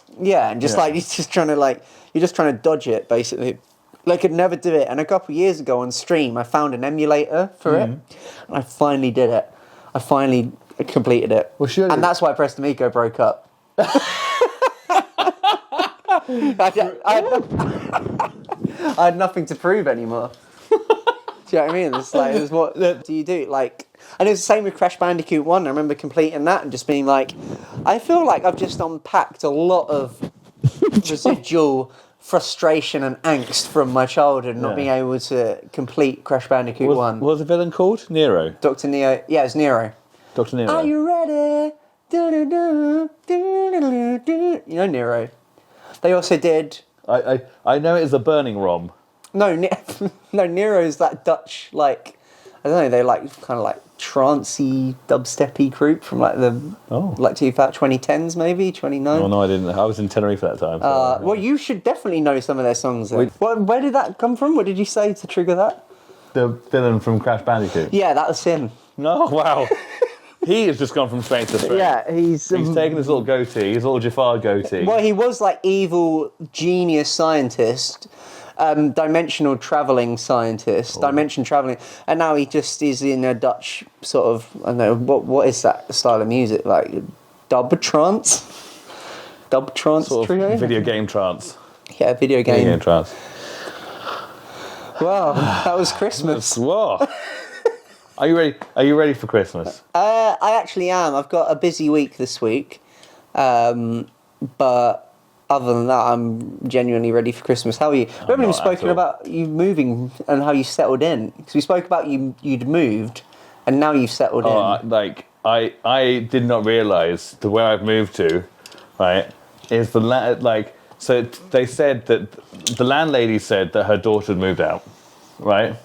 he's just trying to you're just trying to dodge it basically. I could never do it. And a couple of years ago on stream, I found an emulator for it, and I finally did it. I finally completed it. Well, surely. And that's why To Meco broke up. I had nothing to prove anymore. Do you know what I mean? It's what do you do? And it was the same with Crash Bandicoot 1. I remember completing that and just being like, I feel like I've just unpacked a lot of residual frustration and angst from my childhood not being able to complete Crash Bandicoot 1. What was the villain called? Nero. Dr. Neo. Yeah, it's Nero. Dr. Nero. Are you ready? You know Nero. They also did... I know it is a burning ROM. No, Nero's that Dutch, I don't know, they kind of trancey, dubsteppy group from the 2010s maybe, 29. Oh no, I didn't. I was in Tenerife at that time. So Well, you should definitely know some of their songs then. Where did that come from? What did you say to trigger that? The villain from Crash Bandicoot. Yeah, that was him. No, wow. He has just gone from strength to strength. Yeah, he's taken his little goatee, his little Jafar goatee. Well, he was evil genius scientist, dimensional travelling scientist, dimension travelling, and now he just is in a Dutch sort of, I don't know, what is that style of music, dub trance Sort trio? of video game trance. Yeah, video game. Video game trance. Wow, that was Christmas. Whoa. Are you ready? Are you ready for Christmas? I actually am. I've got a busy week this week, but other than that, I'm genuinely ready for Christmas. How are you? We haven't even spoken about you moving and how you settled in, because we spoke about you'd moved, and now you've settled in. I did not realise the where I've moved to, right? Is so they said that the landlady said that her daughter had moved out, right?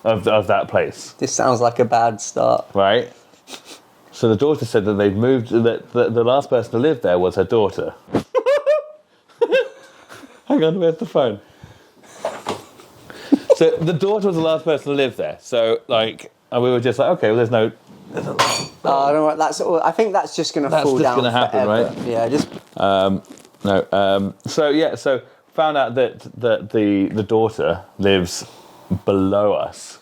Of that place. This sounds like a bad start. Right? So the daughter said that they'd moved, that the last person to live there was her daughter. Hang on, where's the phone? So the daughter was the last person to live there. So, and we were just like, okay, well, there's no... I don't know, I think that's just going to fall down. That's just going to happen, forever. right? Yeah, just... So found out that the daughter lives below us.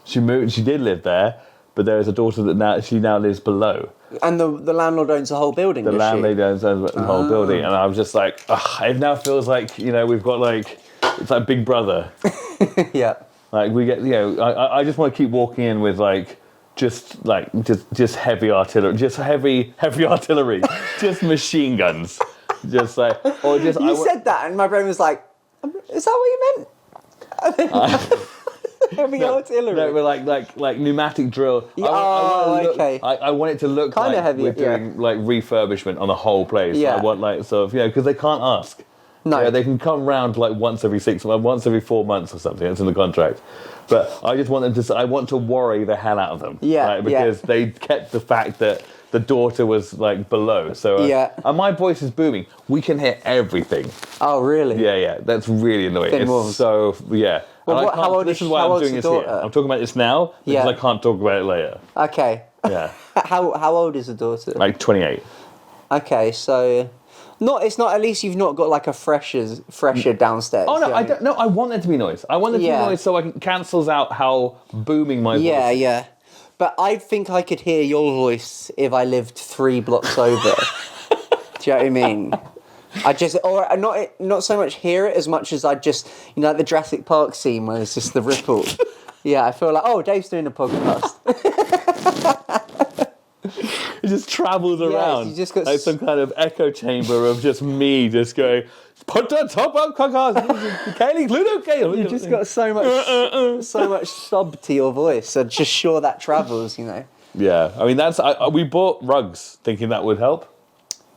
She did live there, but there is a daughter that she now lives below. And the landlord owns the whole building. The landlady owns the whole building, and I was just like, it now feels like we've got it's like Big Brother. Yeah. We get I just want to keep walking in with just heavy artillery, just heavy artillery, just machine guns, You said that, and my brain was like, "Is that what you meant?" Heavy artillery. No, we're like pneumatic drill. Yeah, okay. I want it to look Kinda like heavy, we're doing refurbishment on the whole place. Yeah. I want because they can't ask. No. They can come round once every 6 months, once every 4 months or something. It's in the contract. But I just want them to. I want to worry the hell out of them. Yeah. Because they kept the fact that the daughter was below. So and my voice is booming. We can hear everything. Oh really? Yeah. That's really annoying. Thin walls. So yeah. Well, how old this is is why I'm doing this here. I'm talking about this now because I can't talk about it later. Okay. Yeah. How old is the daughter? 28. Okay, so It's not. At least you've not got like a fresher downstairs. Oh no, you know I what don't. No, I want there to be noise. I want there to Yeah. be noise so I can cancels out how booming my voice. Yeah, is. yeah. But I think I could hear your voice if I lived 3 blocks over. Do you know what I mean? I just, or not so much hear it as much as I just, like the Jurassic Park scene where it's just the ripple. Yeah, I feel like, oh, Dave's doing a podcast. It just travels around. you just got like some kind of echo chamber of just me just going, put the top up, Kaylee, Ludo, You just got so much sub to your voice. So just sure that travels, Yeah, I mean, we bought rugs thinking that would help.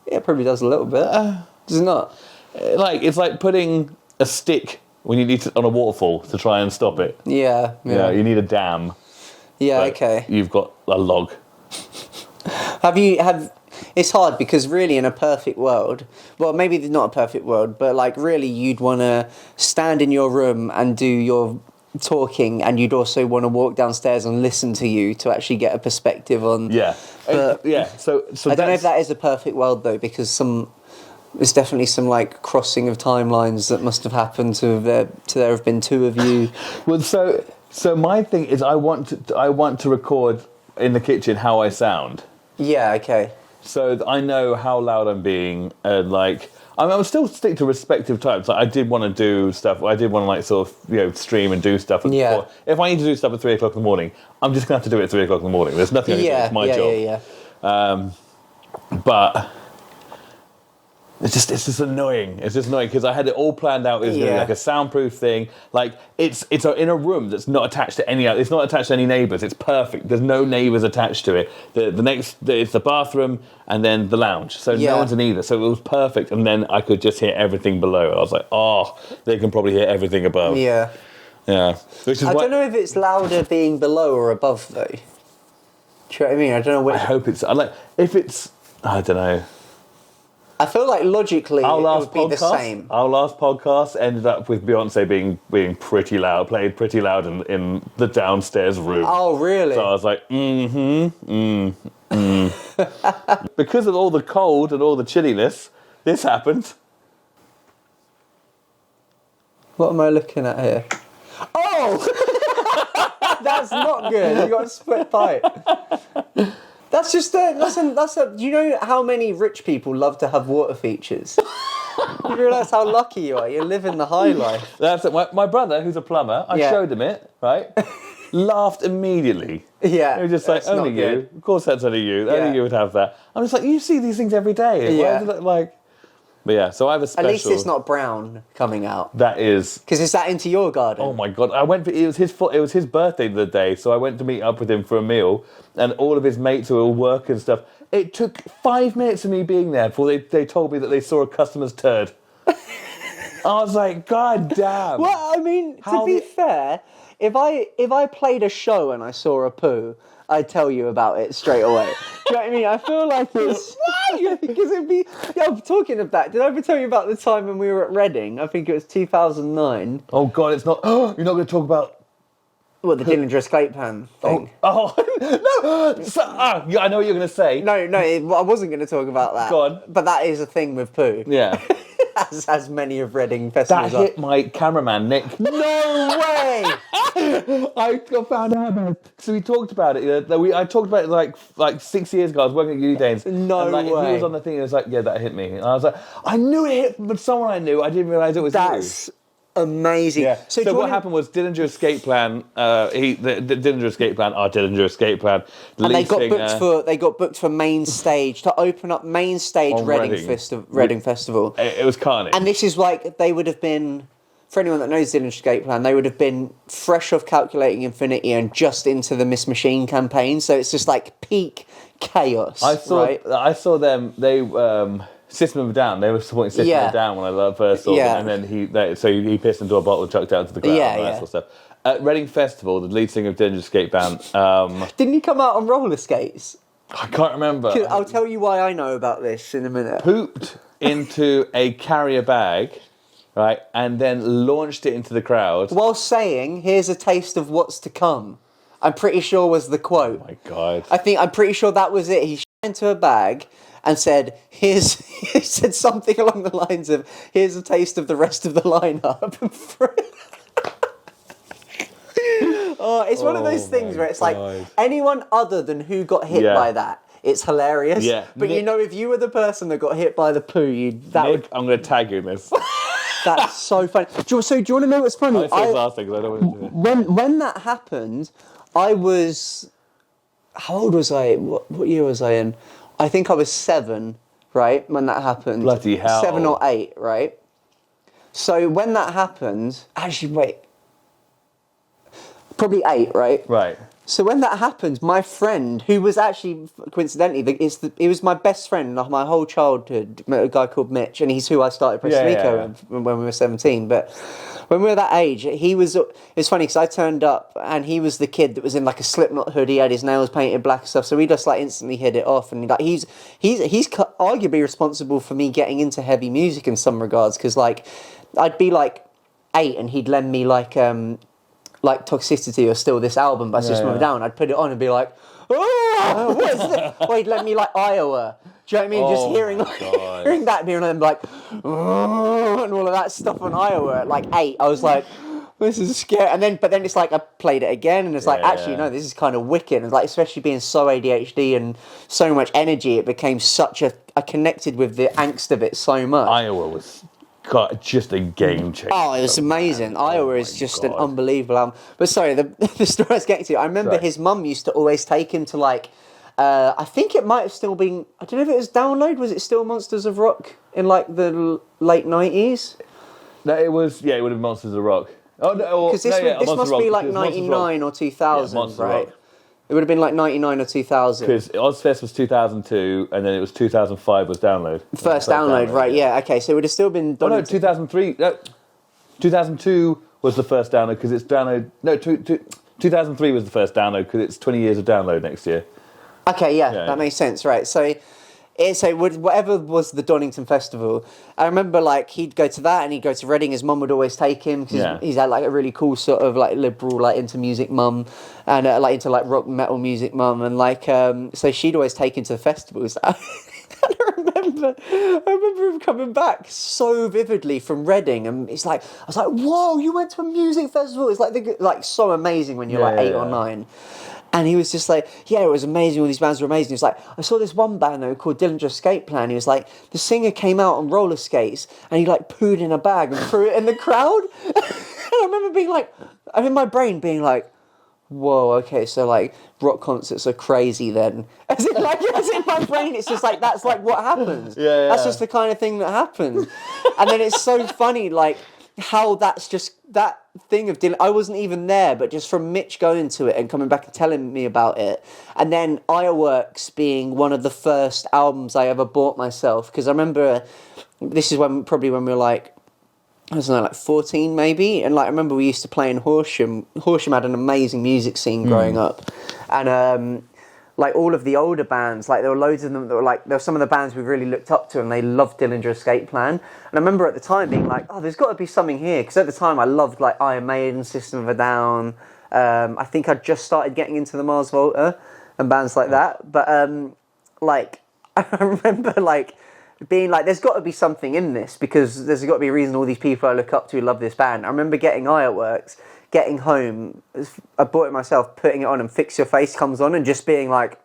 Yeah, it probably does a little bit. Does it not? It's like putting a stick when you need to on a waterfall to try and stop it. Yeah. You need a dam. Yeah, but okay. You've got a log. It's hard because really in a perfect world, well, maybe not a perfect world, but like really you'd want to stand in your room and do your talking, and you'd also want to walk downstairs and listen to you to actually get a perspective on. Yeah. But So I don't know if that is a perfect world though, because there's definitely some like crossing of timelines that must have happened to there have been 2 of you. Well, so my thing is I want to record in the kitchen how I sound. Yeah. Okay. So I know how loud I'm being, and I would still stick to respective times. Like I did want to do stuff. I did want to sort of stream and do stuff. Yeah. If I need to do stuff at 3 o'clock in the morning, I'm just gonna have to do it at 3 o'clock in the morning. There's nothing I can do. It's my job. Yeah. But it's just annoying. It's just annoying because I had it all planned out. It was gonna be like a soundproof thing. Like it's in a room that's not attached to any. It's not attached to any neighbours. It's perfect. There's no neighbours attached to it. It's the bathroom and then the lounge. So no one's in either. So it was perfect. And then I could just hear everything below. I was like, oh, they can probably hear everything above. Yeah. Yeah. Which is I don't know if it's louder being below or above though. Do you know what I mean? I don't know which. I hope it's. If it's. I don't know. I feel like logically it would be the same. Our last podcast ended up with Beyonce being pretty loud, played pretty loud in the downstairs room. Oh, really? So I was like, Because of all the cold and all the chilliness, this happened. What am I looking at here? Oh! That's not good. You got a split pipe. That's just do you know how many rich people love to have water features? You realise how lucky you are. You're living the high life. That's it. My brother, who's a plumber, I showed him it, right? Laughed immediately. Yeah. He was just like, that's only not you. good. Of course that's only you. Yeah. Only you would have that. I'm just like, you see these things every day. Yeah. What does it look like? But yeah, so I have a special... At least it's not brown coming out. That is... Because is that into your garden? Oh my God. It was his birthday the other day, so I went to meet up with him for a meal, and all of his mates were all work and stuff. It took 5 minutes of me being there before they told me that they saw a customer's turd. I was like, God damn. Well, I mean, to be fair, if I played a show and I saw a poo, I'd tell you about it straight away. Do you know what I mean? I feel like it's... Because it'd be... Yeah, I'm talking of that. Did I ever tell you about the time when we were at Reading? I think it was 2009. Oh God, it's not... You're not going to talk about... What, the Dillinger escape pan thing? Oh, no! Yeah, I know what you're going to say. No, I wasn't going to talk about that. Go on. But that is a thing with poo. Yeah. As many of Reading That festivals are. hit my cameraman, Nick. No way! I found out about it. So we talked about it. I talked about it like 6 years ago. I was working at Uni Danes. No and, way. He was on the thing and he was like, yeah, that hit me. And I was like, I knew it hit from someone I knew. I didn't realise it was you. That's amazing. Yeah. So what happened happened was Dillinger Escape Plan. The Dillinger Escape Plan. Our Dillinger Escape Plan. And they got booked for main stage to open up main stage On Reading Reading. Festival. It was carnage. And this is like they would have been, for anyone that knows Dillinger Escape Plan, they would have been fresh off Calculating Infinity and just into the Miss Machine campaign. So it's just like peak chaos. I saw them. They System of a Down. They were supporting System of a Down when I first saw them, and then he pissed into a bottle and chucked it out to the crowd and that sort of stuff. At Reading Festival, the lead singer of Dillinger Escape Plan. Didn't he come out on roller skates? I can't remember. I'll tell you why I know about this in a minute. Pooped into a carrier bag, right, and then launched it into the crowd. While saying, "Here's a taste of what's to come." I'm pretty sure was the quote. Oh my God. I'm pretty sure that was it. He into a bag and said, "Here's," he said something along the lines of, "Here's a taste of the rest of the lineup." Oh, it's one of those things where it's like anyone other than who got hit by that, it's hilarious. Yeah. But Nick, you know, if you were the person that got hit by the poo, I'm going to tag you in this. that's so funny. Do you want to know what's funny? I say last thing because I don't want to do it. When that happened, I was, how old was I? What year was I in? I think I was 7, right, when that happened. Bloody hell. 7 or 8, right? So when that happened, actually, wait, probably 8, right? Right. So when that happened, my friend, who was actually, coincidentally, he was my best friend my whole childhood, a guy called Mitch, and he's who I started To Meco when we were 17. But when we were that age, it's funny because I turned up and he was the kid that was in like a Slipknot hoodie, had his nails painted black and stuff, so we just like instantly hit it off. And like he's arguably responsible for me getting into heavy music in some regards, because like I'd be like 8 and he'd lend me like Toxicity or Still This Album by System of a Down. I'd put it on and be like, "Oh, what is this?" Or he'd let me like Iowa. Do you know what I mean? Just hearing that, being like, "Oh," and all of that stuff on Iowa at like 8. I was like, this is scary. But then it's like I played it again, and it's like, actually, no, this is kind of wicked. And like, especially being so ADHD and so much energy, it became I connected with the angst of it so much. Iowa was just a game changer. Oh, it was amazing. Iowa is just an unbelievable album. But sorry, the story I was getting to, I remember his mum used to always take him to like, I think it might have still been, I don't know if it was Download, was it still Monsters of Rock in like the late 90s? No, it would have been Monsters of Rock. Oh, no, because this must be like 99 or 2000, right? It would have been like 99 or 2000. Because Ozfest was 2002, and then it was 2005 was Download. First download, right, yeah. Okay, so it would have still been... Oh, no, 2003... No, 2002 was the first Download, because it's Download... No, 2003 was the first Download, because it's 20 years of Download next year. Okay, that makes sense, right. So whatever was the Donington Festival, I remember like he'd go to that and he'd go to Reading. His mum would always take him because he's had like a really cool sort of like liberal, like into music mum, and like into like rock metal music mum, and like so she'd always take him to the festivals. And I remember him coming back so vividly from Reading, and it's like I was like, "Whoa, you went to a music festival!" It's like so amazing when you're like 8 or 9. And he was just like, yeah, it was amazing. All these bands were amazing. He was like, I saw this one band though called Dillinger Escape Plan. He was like, the singer came out on roller skates and he like pooed in a bag and threw it in the crowd. And I remember being like, I'm in my brain being like, whoa, okay, so like rock concerts are crazy then. As in my brain, it's just like, that's like what happens. Yeah. That's just the kind of thing that happens. And then it's so funny, like, how that's just that thing of Dylan. I wasn't even there, but just from Mitch going to it and coming back and telling me about it, and then Ironworks being one of the first albums I ever bought myself, because I remember this is when we were like, I don't know, like 14 maybe, and like I remember we used to play in Horsham. Horsham had an amazing music scene growing up, and like all of the older bands, like there were loads of them that were like, there were some of the bands we really looked up to and they loved Dillinger Escape Plan. And I remember at the time being like, oh, there's got to be something here. Because at the time I loved like Iron Maiden, System of a Down. I think I'd just started getting into the Mars Volta and bands like that. But like, I remember like being like, there's got to be something in this because there's got to be a reason all these people I look up to love this band. I remember getting Ironworks, getting home, I bought it myself, putting it on, and Fix Your Face comes on, and just being like,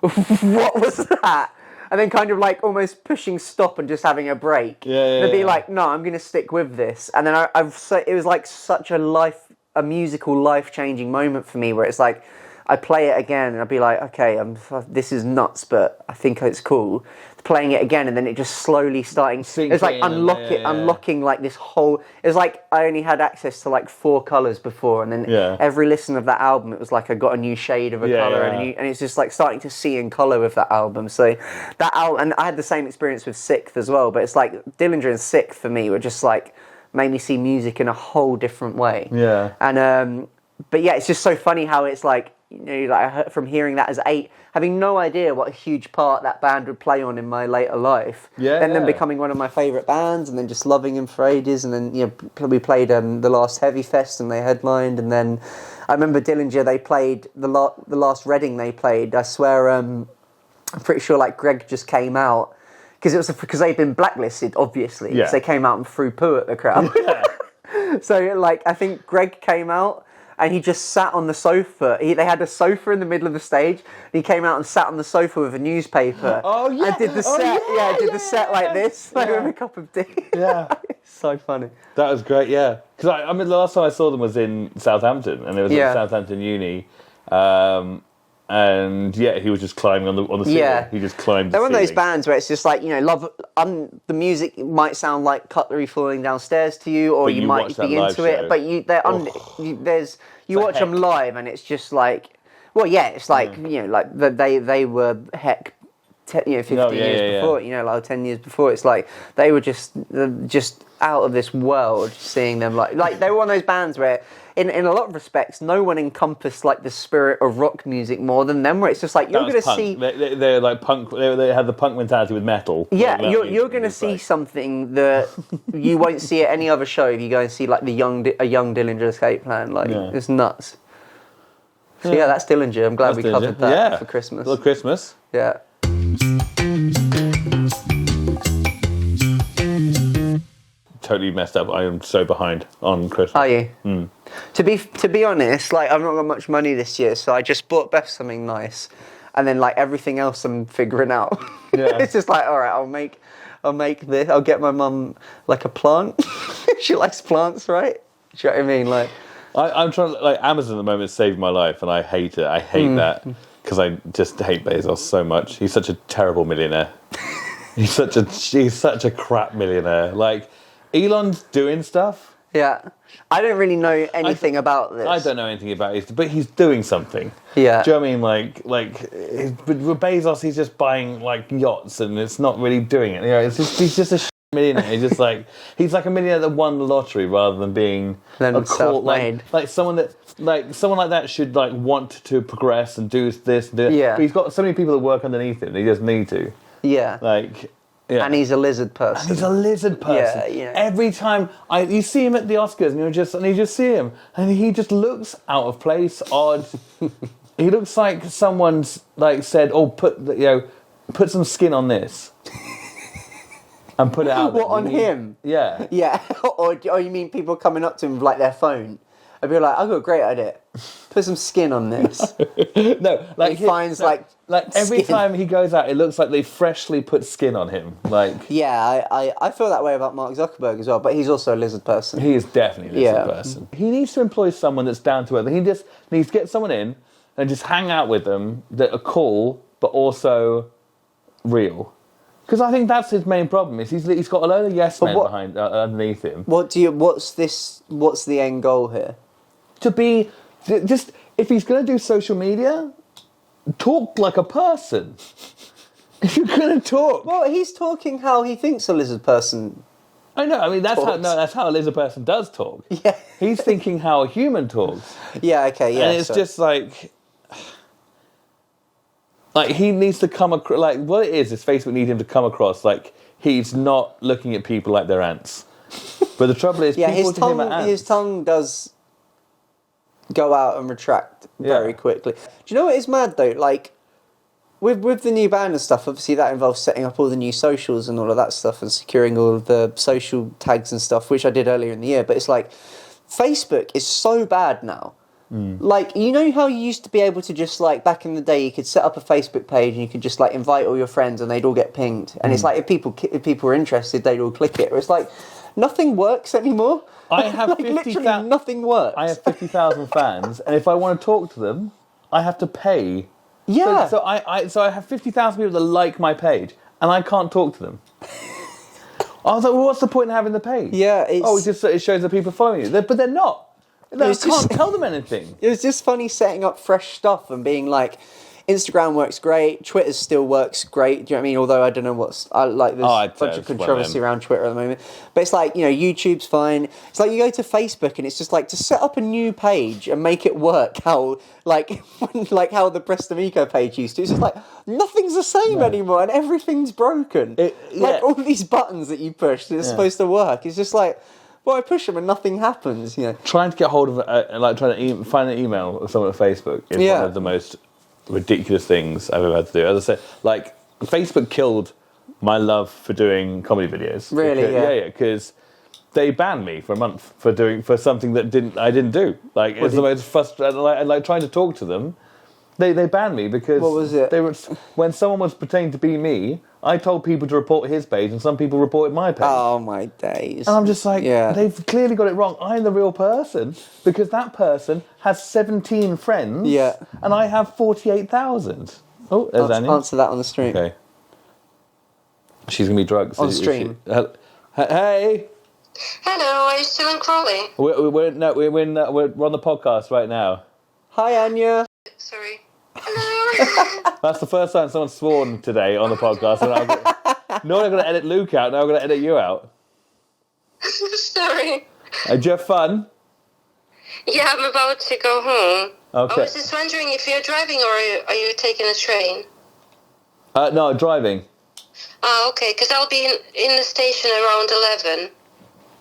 what was that? And then kind of like almost pushing stop and just having a break. And be like, no, I'm going to stick with this. And then it was like such a musical life-changing moment for me, where it's like, I play it again and I'd be like, okay, this is nuts, but I think it's cool. Playing it again, and then it just slowly starting. It's like unlocking like this whole. It's like I only had access to like 4 colours before, and then every listen of that album, it was like I got a new shade of a colour, and it's just like starting to see in colour with that album. So that album, and I had the same experience with Sixth as well. But it's like Dillinger and Sixth for me were just like made me see music in a whole different way. Yeah, and but yeah, it's just so funny how it's like. You know, like I heard from hearing that as 8, having no idea what a huge part that band would play on in my later life. Then becoming one of my favourite bands, and then just loving them for ages. And then we played the last Heavy Fest, and they headlined. And then I remember Dillinger. They played the last Reading they played. I swear, I'm pretty sure like Greg just came out because it was because they'd been blacklisted, obviously. Yeah. So they came out and threw poo at the crowd. Yeah. So like I think Greg came out and he just sat on the sofa. They had a sofa in the middle of the stage. And he came out and sat on the sofa with a newspaper. Oh, yeah. And did the set. Did the set like this, like with a cup of tea. Yeah. So funny. That was great, yeah. Because I mean, the last time I saw them was in Southampton, and it was at Southampton Uni. And yeah, he was just climbing on the ceiling. Yeah. He just climbed. They're the one of those ceiling. bands where it's just like, love. The music might sound like cutlery falling downstairs to you, or But you you might watch that be live into it. show. But you watch them live, and it's just like, well, yeah, it's like like they were heck. 15 years before, like 10 years before, it's like they were just out of this world. Seeing them like they were one of those bands where, in a lot of respects, no one encompassed like the spirit of rock music more than them. Where it's just like you're going to see, they're like punk. They had the punk mentality with metal. yeah, you're going to see something that you won't see at any other show if you go and see like a young Dillinger Escape Plan. Like it's nuts. So yeah, that's Dillinger. I'm glad we covered that for Christmas. Little Christmas. Yeah. Totally messed up. I am so behind on Christmas. Are you? To be honest, like I've not got much money this year, so I just bought Beth something nice, and then like everything else I'm figuring out. Yeah. It's just like, all right, I'll make this. I'll get my mum like a plant. She likes plants, right? Do you know what I mean? Like, I'm trying to, like, Amazon at the moment is saving my life, and I hate it. I hate that because I just hate Bezos so much. He's such a terrible millionaire. he's such a crap millionaire. Like, Elon's doing stuff. yeah, I don't really know anything about this. I don't know anything about it, but he's doing something. Yeah. Do you know what I mean? But with Bezos, he's just buying like yachts, and it's not really doing it. He's just a millionaire. He's like a millionaire that won the lottery rather than being a self-made. like someone like that should like want to progress and do this. And do that. Yeah. But he's got so many people that work underneath him. He doesn't need to. Yeah. Yeah. And he's a lizard person. He's a lizard person. Yeah. Every time you see him at the Oscars, and you just see him, and he just looks out of place, odd. He looks like someone's like said, "Oh, put some skin on this." And put it out there. What, on him? Yeah. Yeah. or you mean people coming up to him with like their phone? I'd be like, I've got a great idea. Put some skin on this. No, like he finds like every skin. time he goes out, it looks like they freshly put skin on him. Like, Yeah, I feel that way about Mark Zuckerberg as well, but he's also a lizard person. he is definitely a lizard Yeah. person. He needs to employ someone that's down to earth. He just needs to get someone in and just hang out with them that are cool, but also real. Because I think that's his main problem. Is he's got a load of yes men behind underneath him. What's the end goal here? To be just, if he's going to do social media, talk like a person. If you're going to talk, Well, he's talking how he thinks a lizard person. I know. I mean, that's talks. that's how a lizard person does talk. Yeah. He's thinking how a human talks, Yeah. Okay. Yeah. and it's just like he needs to come across. Like, what it is Facebook needs him to come across like he's not looking at people like they're ants. But the trouble is, people his to him are ants. his tongue does go out and retract very quickly. Do you know what is mad though? Like with the new band and stuff, obviously that involves setting up all the new socials and all of that stuff and securing all of the social tags and stuff, which I did earlier in the year. But it's like Facebook is so bad now. Like, you know how you used to be able to just like back in the day, you could set up a Facebook page and you could just like invite all your friends and they'd all get pinged. And it's like if people were interested, they'd all click it. It's like nothing works anymore. I have like 50,000 literally nothing works. I have 50,000 fans, and if I want to talk to them, I have to pay. Yeah. So I have 50,000 people that like my page, and I can't talk to them. I was like, well, what's the point in having the page? Yeah, it shows that people following you, but they're not. I can't tell them anything. It was just funny setting up fresh stuff and being like, Instagram works great, Twitter still works great. Do you know what I mean? Although I don't know there's a bunch of controversy around Twitter at the moment. But it's like, YouTube's fine. It's like you go to Facebook and it's just like to set up a new page and make it work how how the To Meco page used to. It's just like nothing's the same anymore and everything's broken. Like all these buttons that you push that's supposed to work. It's just like, well, I push them and nothing happens. Trying to get hold of trying to find an email of someone at Facebook is one of the most ridiculous things I've ever had to do. As I said, like Facebook killed my love for doing comedy videos. Really? Because, because they banned me for a month for something that I didn't do. Like it's the most frustrating. Like trying to talk to them, they banned me because what was it? They were when someone was pretending to be me. I told people to report his page, and some people reported my page. Oh my days! And I'm just like, they've clearly got it wrong. I'm the real person because that person has 17 friends, and I have 48,000. Oh, there's Anya. Answer that on the stream. Okay. She's gonna be drugged. On stream. Hey. Hello, are you still in Crawley? We're on the podcast right now. Hi, Anya. Sorry. Hello. That's the first time someone's sworn today on the podcast. And I'm going to edit Luke out. Now I'm going to edit you out. Sorry. Did you have fun? Yeah, I'm about to go home. Okay. I was just wondering if you're driving or are you taking a train? No, I'm driving. Oh, okay, because I'll be in the station around 11.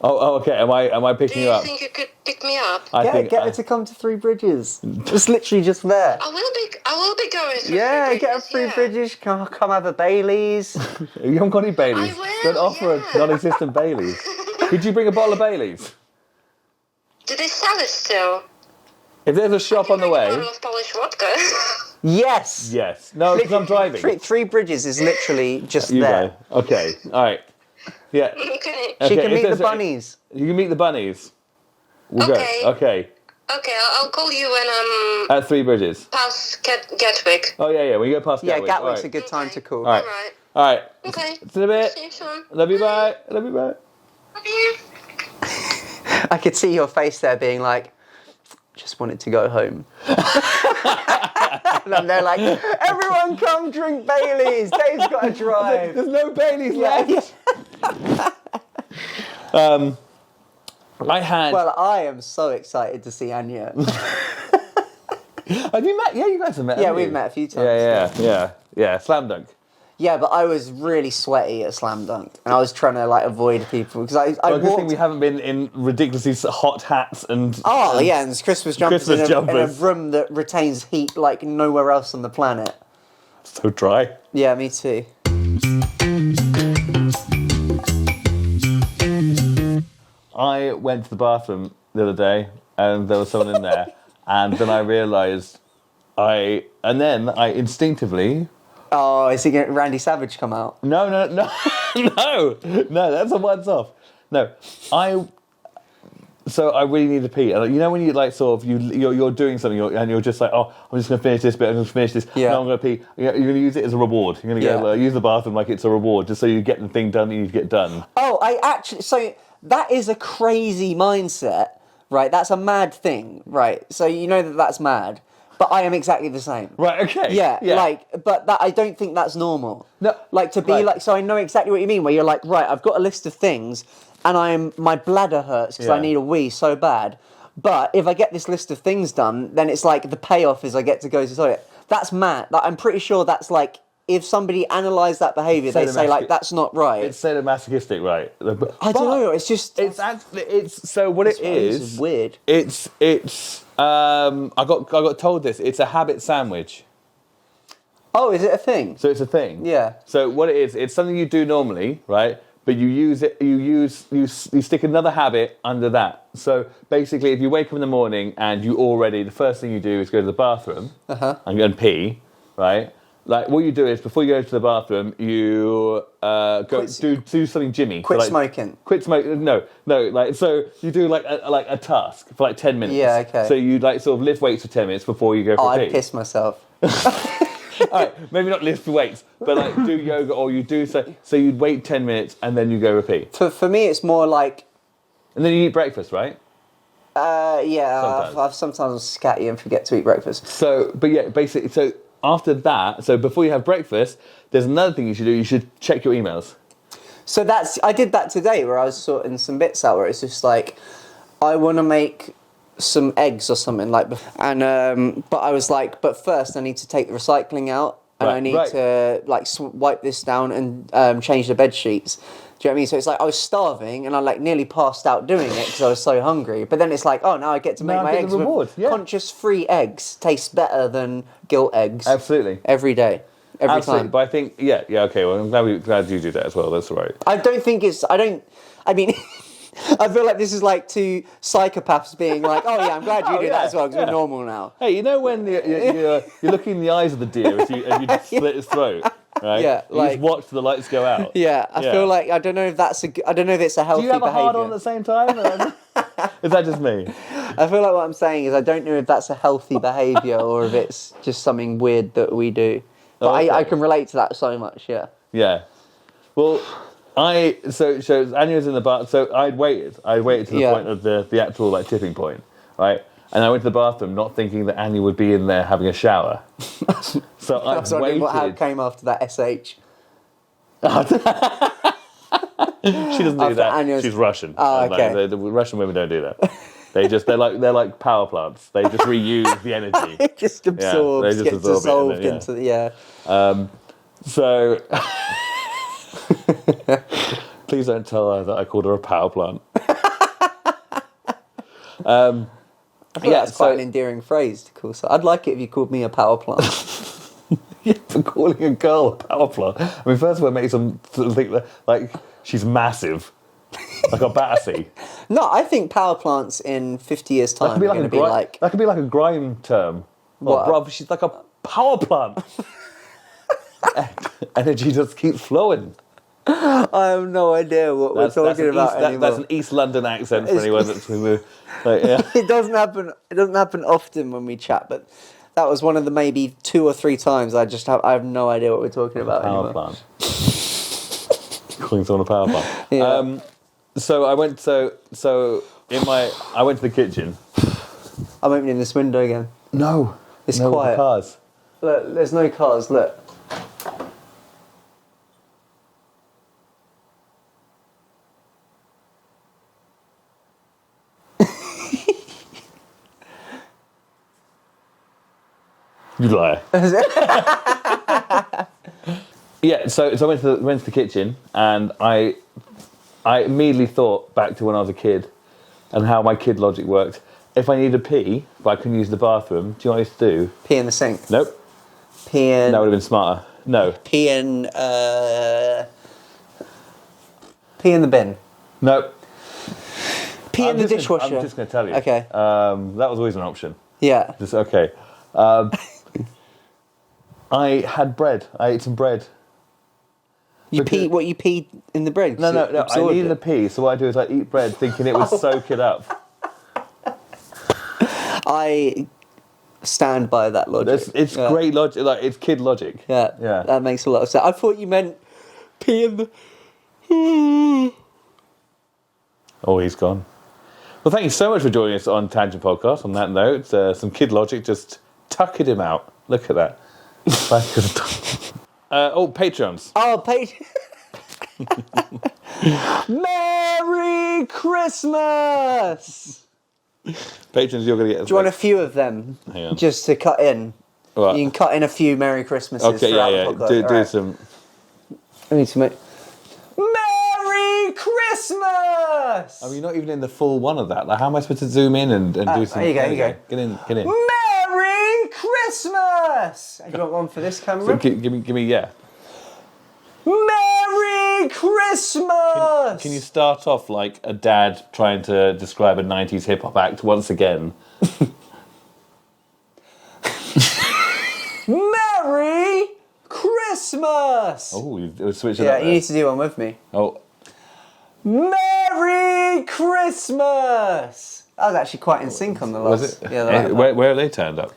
Oh, okay. Am I picking you up? Do you think you could pick me up? Get her to come to Three Bridges. It's literally just there. I will be going to Yeah, Three get her Bridges, Three Bridges. Come have a Baileys. You haven't got any Baileys. I will, Don't offer a non-existent Baileys. Could you bring a bottle of Baileys? Do they sell it still? If there's a shop on the A way. bottle of Polish vodka. Yes. Yes. No, because I'm driving. Three Bridges is literally just You there. go. Okay. All right. Yeah. Okay. She can if meet the there's bunnies. You can meet the bunnies. We'll Okay. go. Okay. Okay, I'll call you when I'm At Three Bridges. past Gatwick. Oh, yeah. When you go past Yeah, Gatwick. Gatwick's All a good time to call. All right. Alright. All right. Okay. See you in a bit. See you soon. Love you, bye. Love you, bye. Love you. I could see your face there being like, just wanted to go home. And they're like, everyone come drink Baileys. Dave's got to drive. There's no Baileys left. I had. Well, I am so excited to see Anya. Have you met? Yeah, you guys have met. Yeah, haven't we've you? met a few times. Yeah. Slam dunk. Yeah, but I was really sweaty at Slam Dunk, and I was trying to like avoid people because I Well, good thing walked. we haven't been in ridiculously hot hats and. Oh yeah, and it's Christmas jumpers, Christmas in a jumpers. room that retains heat like nowhere else on the planet. So dry. Yeah, me too. I went to the bathroom the other day, and there was someone in there, and then I realised, and then I instinctively. Oh, is he getting Randy Savage come out? No, no, that's a once off. No, so I really need to pee. And you know when you like sort of you're doing something and you're just like, oh, I'm just going to finish this bit, I'm going to finish this. Yeah. No, I'm going to pee. You're going to use it as a reward. You're going to go use the bathroom like it's a reward, just so you get the thing done that you need to get done. Oh, so that is a crazy mindset, right? That's a mad thing, right? So you know that's mad. But I am exactly the same. Right, okay. Yeah, but I don't think that's normal. No, like to be right. like, so I know exactly what you mean. Where you're like, right, I've got a list of things, and my bladder hurts because I need a wee so bad. But if I get this list of things done, then it's like the payoff is I get to go to the toilet. That's mad. Like, I'm pretty sure that's like if somebody analysed that behaviour, they say like that's not right. It's sadomasochistic, right? I don't know. It's just so what it is. This is weird. It's I got told this. It's a habit sandwich. Oh, is it a thing? So it's a thing. Yeah. So what it is, it's something you do normally, right? But you use it. You stick another habit under that. So basically, if you wake up in the morning and the first thing you do is go to the bathroom and go and pee, right? Like what you do is before you go to the bathroom, you do something Jimmy. Quit so, like, smoking. Quit smoking. No. Like so, you do like a task for like 10 minutes. Yeah, okay. So you like sort of lift weights for 10 minutes before you go for a pee. I'd piss myself. All right, maybe not lift weights, but like do yoga or you do so you'd wait 10 minutes and then you go repeat. For me, it's more like. And then you eat breakfast, right? Yeah. I've sometimes scatty and forget to eat breakfast. So, but yeah, basically, so after that, so before you have breakfast, there's another thing you should do. You should check your emails. So I did that today where I was sorting some bits out where it's just like, I want to make some eggs or something like, and but I was like, but first I need to take the recycling out and I need to like wipe this down and change the bed sheets. Do you know what I mean? So it's like I was starving and I like nearly passed out doing it because I was so hungry. But then it's like, oh, now I get to make Now I my get the eggs. reward, With yeah. Conscious free eggs taste better than guilt eggs. Absolutely. Every day. Every Absolutely. time. But I think, okay, well, I'm glad you do that as well. That's all right. I don't think it's. I mean. I feel like this is like two psychopaths being like, oh yeah, I'm glad you do that as well because we're normal now. Hey, you know when you're looking in the eyes of the deer as you slit his throat, right? Yeah, you just watch the lights go out. Yeah, I feel like I don't know if it's a healthy Do you have a behavior. hard on at the same time? Is that just me? I feel like what I'm saying is I don't know if that's a healthy behavior or if it's just something weird that we do. But Okay. I can relate to that so much. Yeah. Yeah. Well, so Anya was in the bar. So I'd waited to the point of the actual like tipping point, right? And I went to the bathroom, not thinking that Anya would be in there having a shower. So I was wondering waited. how it came after that SH. She doesn't do After that. Anya's- She's Russian. Oh, And, okay. the Russian women don't do that. They're like power plants. They just reuse the energy. It just absorbs, they just gets absorb it dissolved and then, into the So please don't tell her that I called her a power plant. I feel that's quite an endearing phrase to call. So I'd like it if you called me a power plant. For calling a girl a power plant. I mean, first of all, it makes them think that like she's massive, like a Battersea. No, I think power plants in 50 years' time That could be are going to be like... that could be like a grime term. What? Oh, bruv, she's like a power plant. Energy just keeps flowing. I have no idea what we're talking about anymore. That's an East London accent for anyone that's like, yeah. It doesn't happen often when we chat, but that was one of the maybe 2 or 3 times I have no idea what we're talking about Power anymore. plant. Calling someone a power plant. Yeah. So I went to the kitchen. I'm opening this window again. No. It's no quiet. Cars. Look, there's no cars, look. You lie. Yeah, so I went to the kitchen and I immediately thought back to when I was a kid and how my kid logic worked. If I needed to pee, but I couldn't use the bathroom, do you know what I used to do? Pee in the sink. Nope. Pee in... That would have been smarter. No. Pee in... Pee in the bin. Nope. Pee in the dishwasher. I'm just going to tell you. Okay. That was always an option. Yeah. Just okay. I had bread. I ate some bread. You peed in the bread? No. I needed a pee, so what I do is I eat bread thinking it would soak it up. I stand by that logic. It's great logic. Like it's kid logic. Yeah. Yeah. That makes a lot of sense. I thought you meant pee in the... Oh, he's gone. Well, thank you so much for joining us on Tangent Podcast. On that note, some kid logic just tucking him out. Look at that. Patreons. Oh, Merry Christmas! Patrons, you're going to get... Do you want a few of them? Hang on. Just to cut in? What? You can cut in a few Merry Christmases. Okay, yeah. The podcast. Do Alright. some... I need to make... Merry Christmas! I mean, you're not even in the full one of that. Like, how am I supposed to zoom in and do some... There you go. Get in. Merry Christmas! Do you want one for this camera? So, give me, yeah. Merry Christmas! Can you start off like a dad trying to describe a 90s hip-hop act once again? Merry Christmas! Oh, you switch it Yeah, up you there. need to do one with me. Oh, Merry Christmas! That was actually quite in sync on the last. was it? Yeah, they like that. Where have they turned up?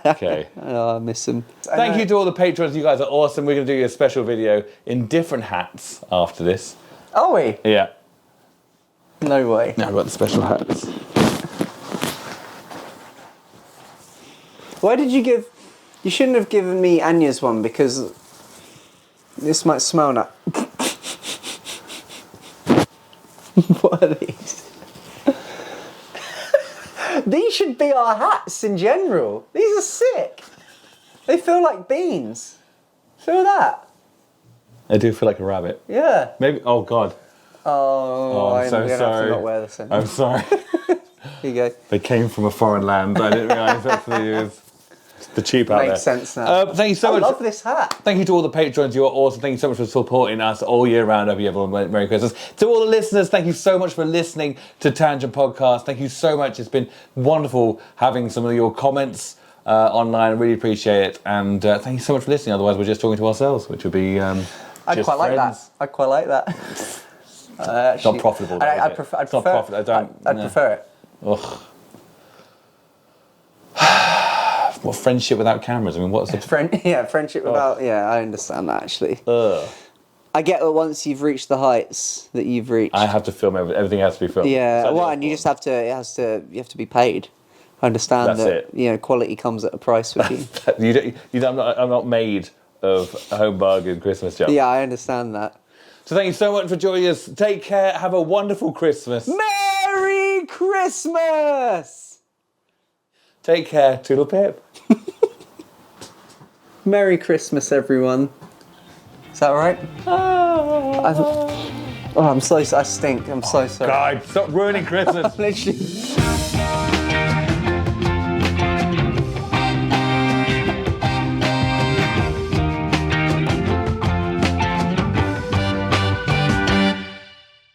Okay. Oh, I miss them. Thank you to all the patrons. You guys are awesome. We're going to do a special video in different hats after this. Are we? Yeah. No way. Now I've got the special hats. Why did you give... You shouldn't have given me Anya's one because this might smell now. What are these? These should be our hats in general. These are sick. They feel like beans. Feel that. I do feel like a rabbit. Yeah. Maybe. Oh God. Oh, I'm so gonna have sorry. to not wear this anymore. I'm sorry. Here you go. They came from a foreign land. I didn't realise that's what it was. The cheap out there. Makes sense now. Thank you so I much. love this hat. Thank you to all the patrons. You are awesome. Thank you so much for supporting us all year round. I hope you have a Merry Christmas. To all the listeners, thank you so much for listening to Tangent Podcast. Thank you so much. It's been wonderful having some of your comments online. I really appreciate it. And thank you so much for listening. Otherwise, we're just talking to ourselves, which would be I'd just quite like that. friends. I'd quite like that. It's not profitable. Though, I'd is it? prefer. It's not profitable. I'd prefer it. Ugh. What friendship without cameras? I mean, what's the... Friendship without... Yeah, I understand that, actually. I get that once you've reached the heights that you've reached. I have to film everything. Has to be filmed. Yeah, So well, and you just have to... You have to be paid. I understand That's that. it. Quality comes at a price with you. I'm not made of a home bargain Christmas jump. Yeah, I understand that. So thank you so much for joining us. Take care. Have a wonderful Christmas. Merry Christmas! Take care. Toodle pip. Merry Christmas, everyone. Is that all right? I'm so... I stink. I'm so sorry. God, stop ruining Christmas. Literally...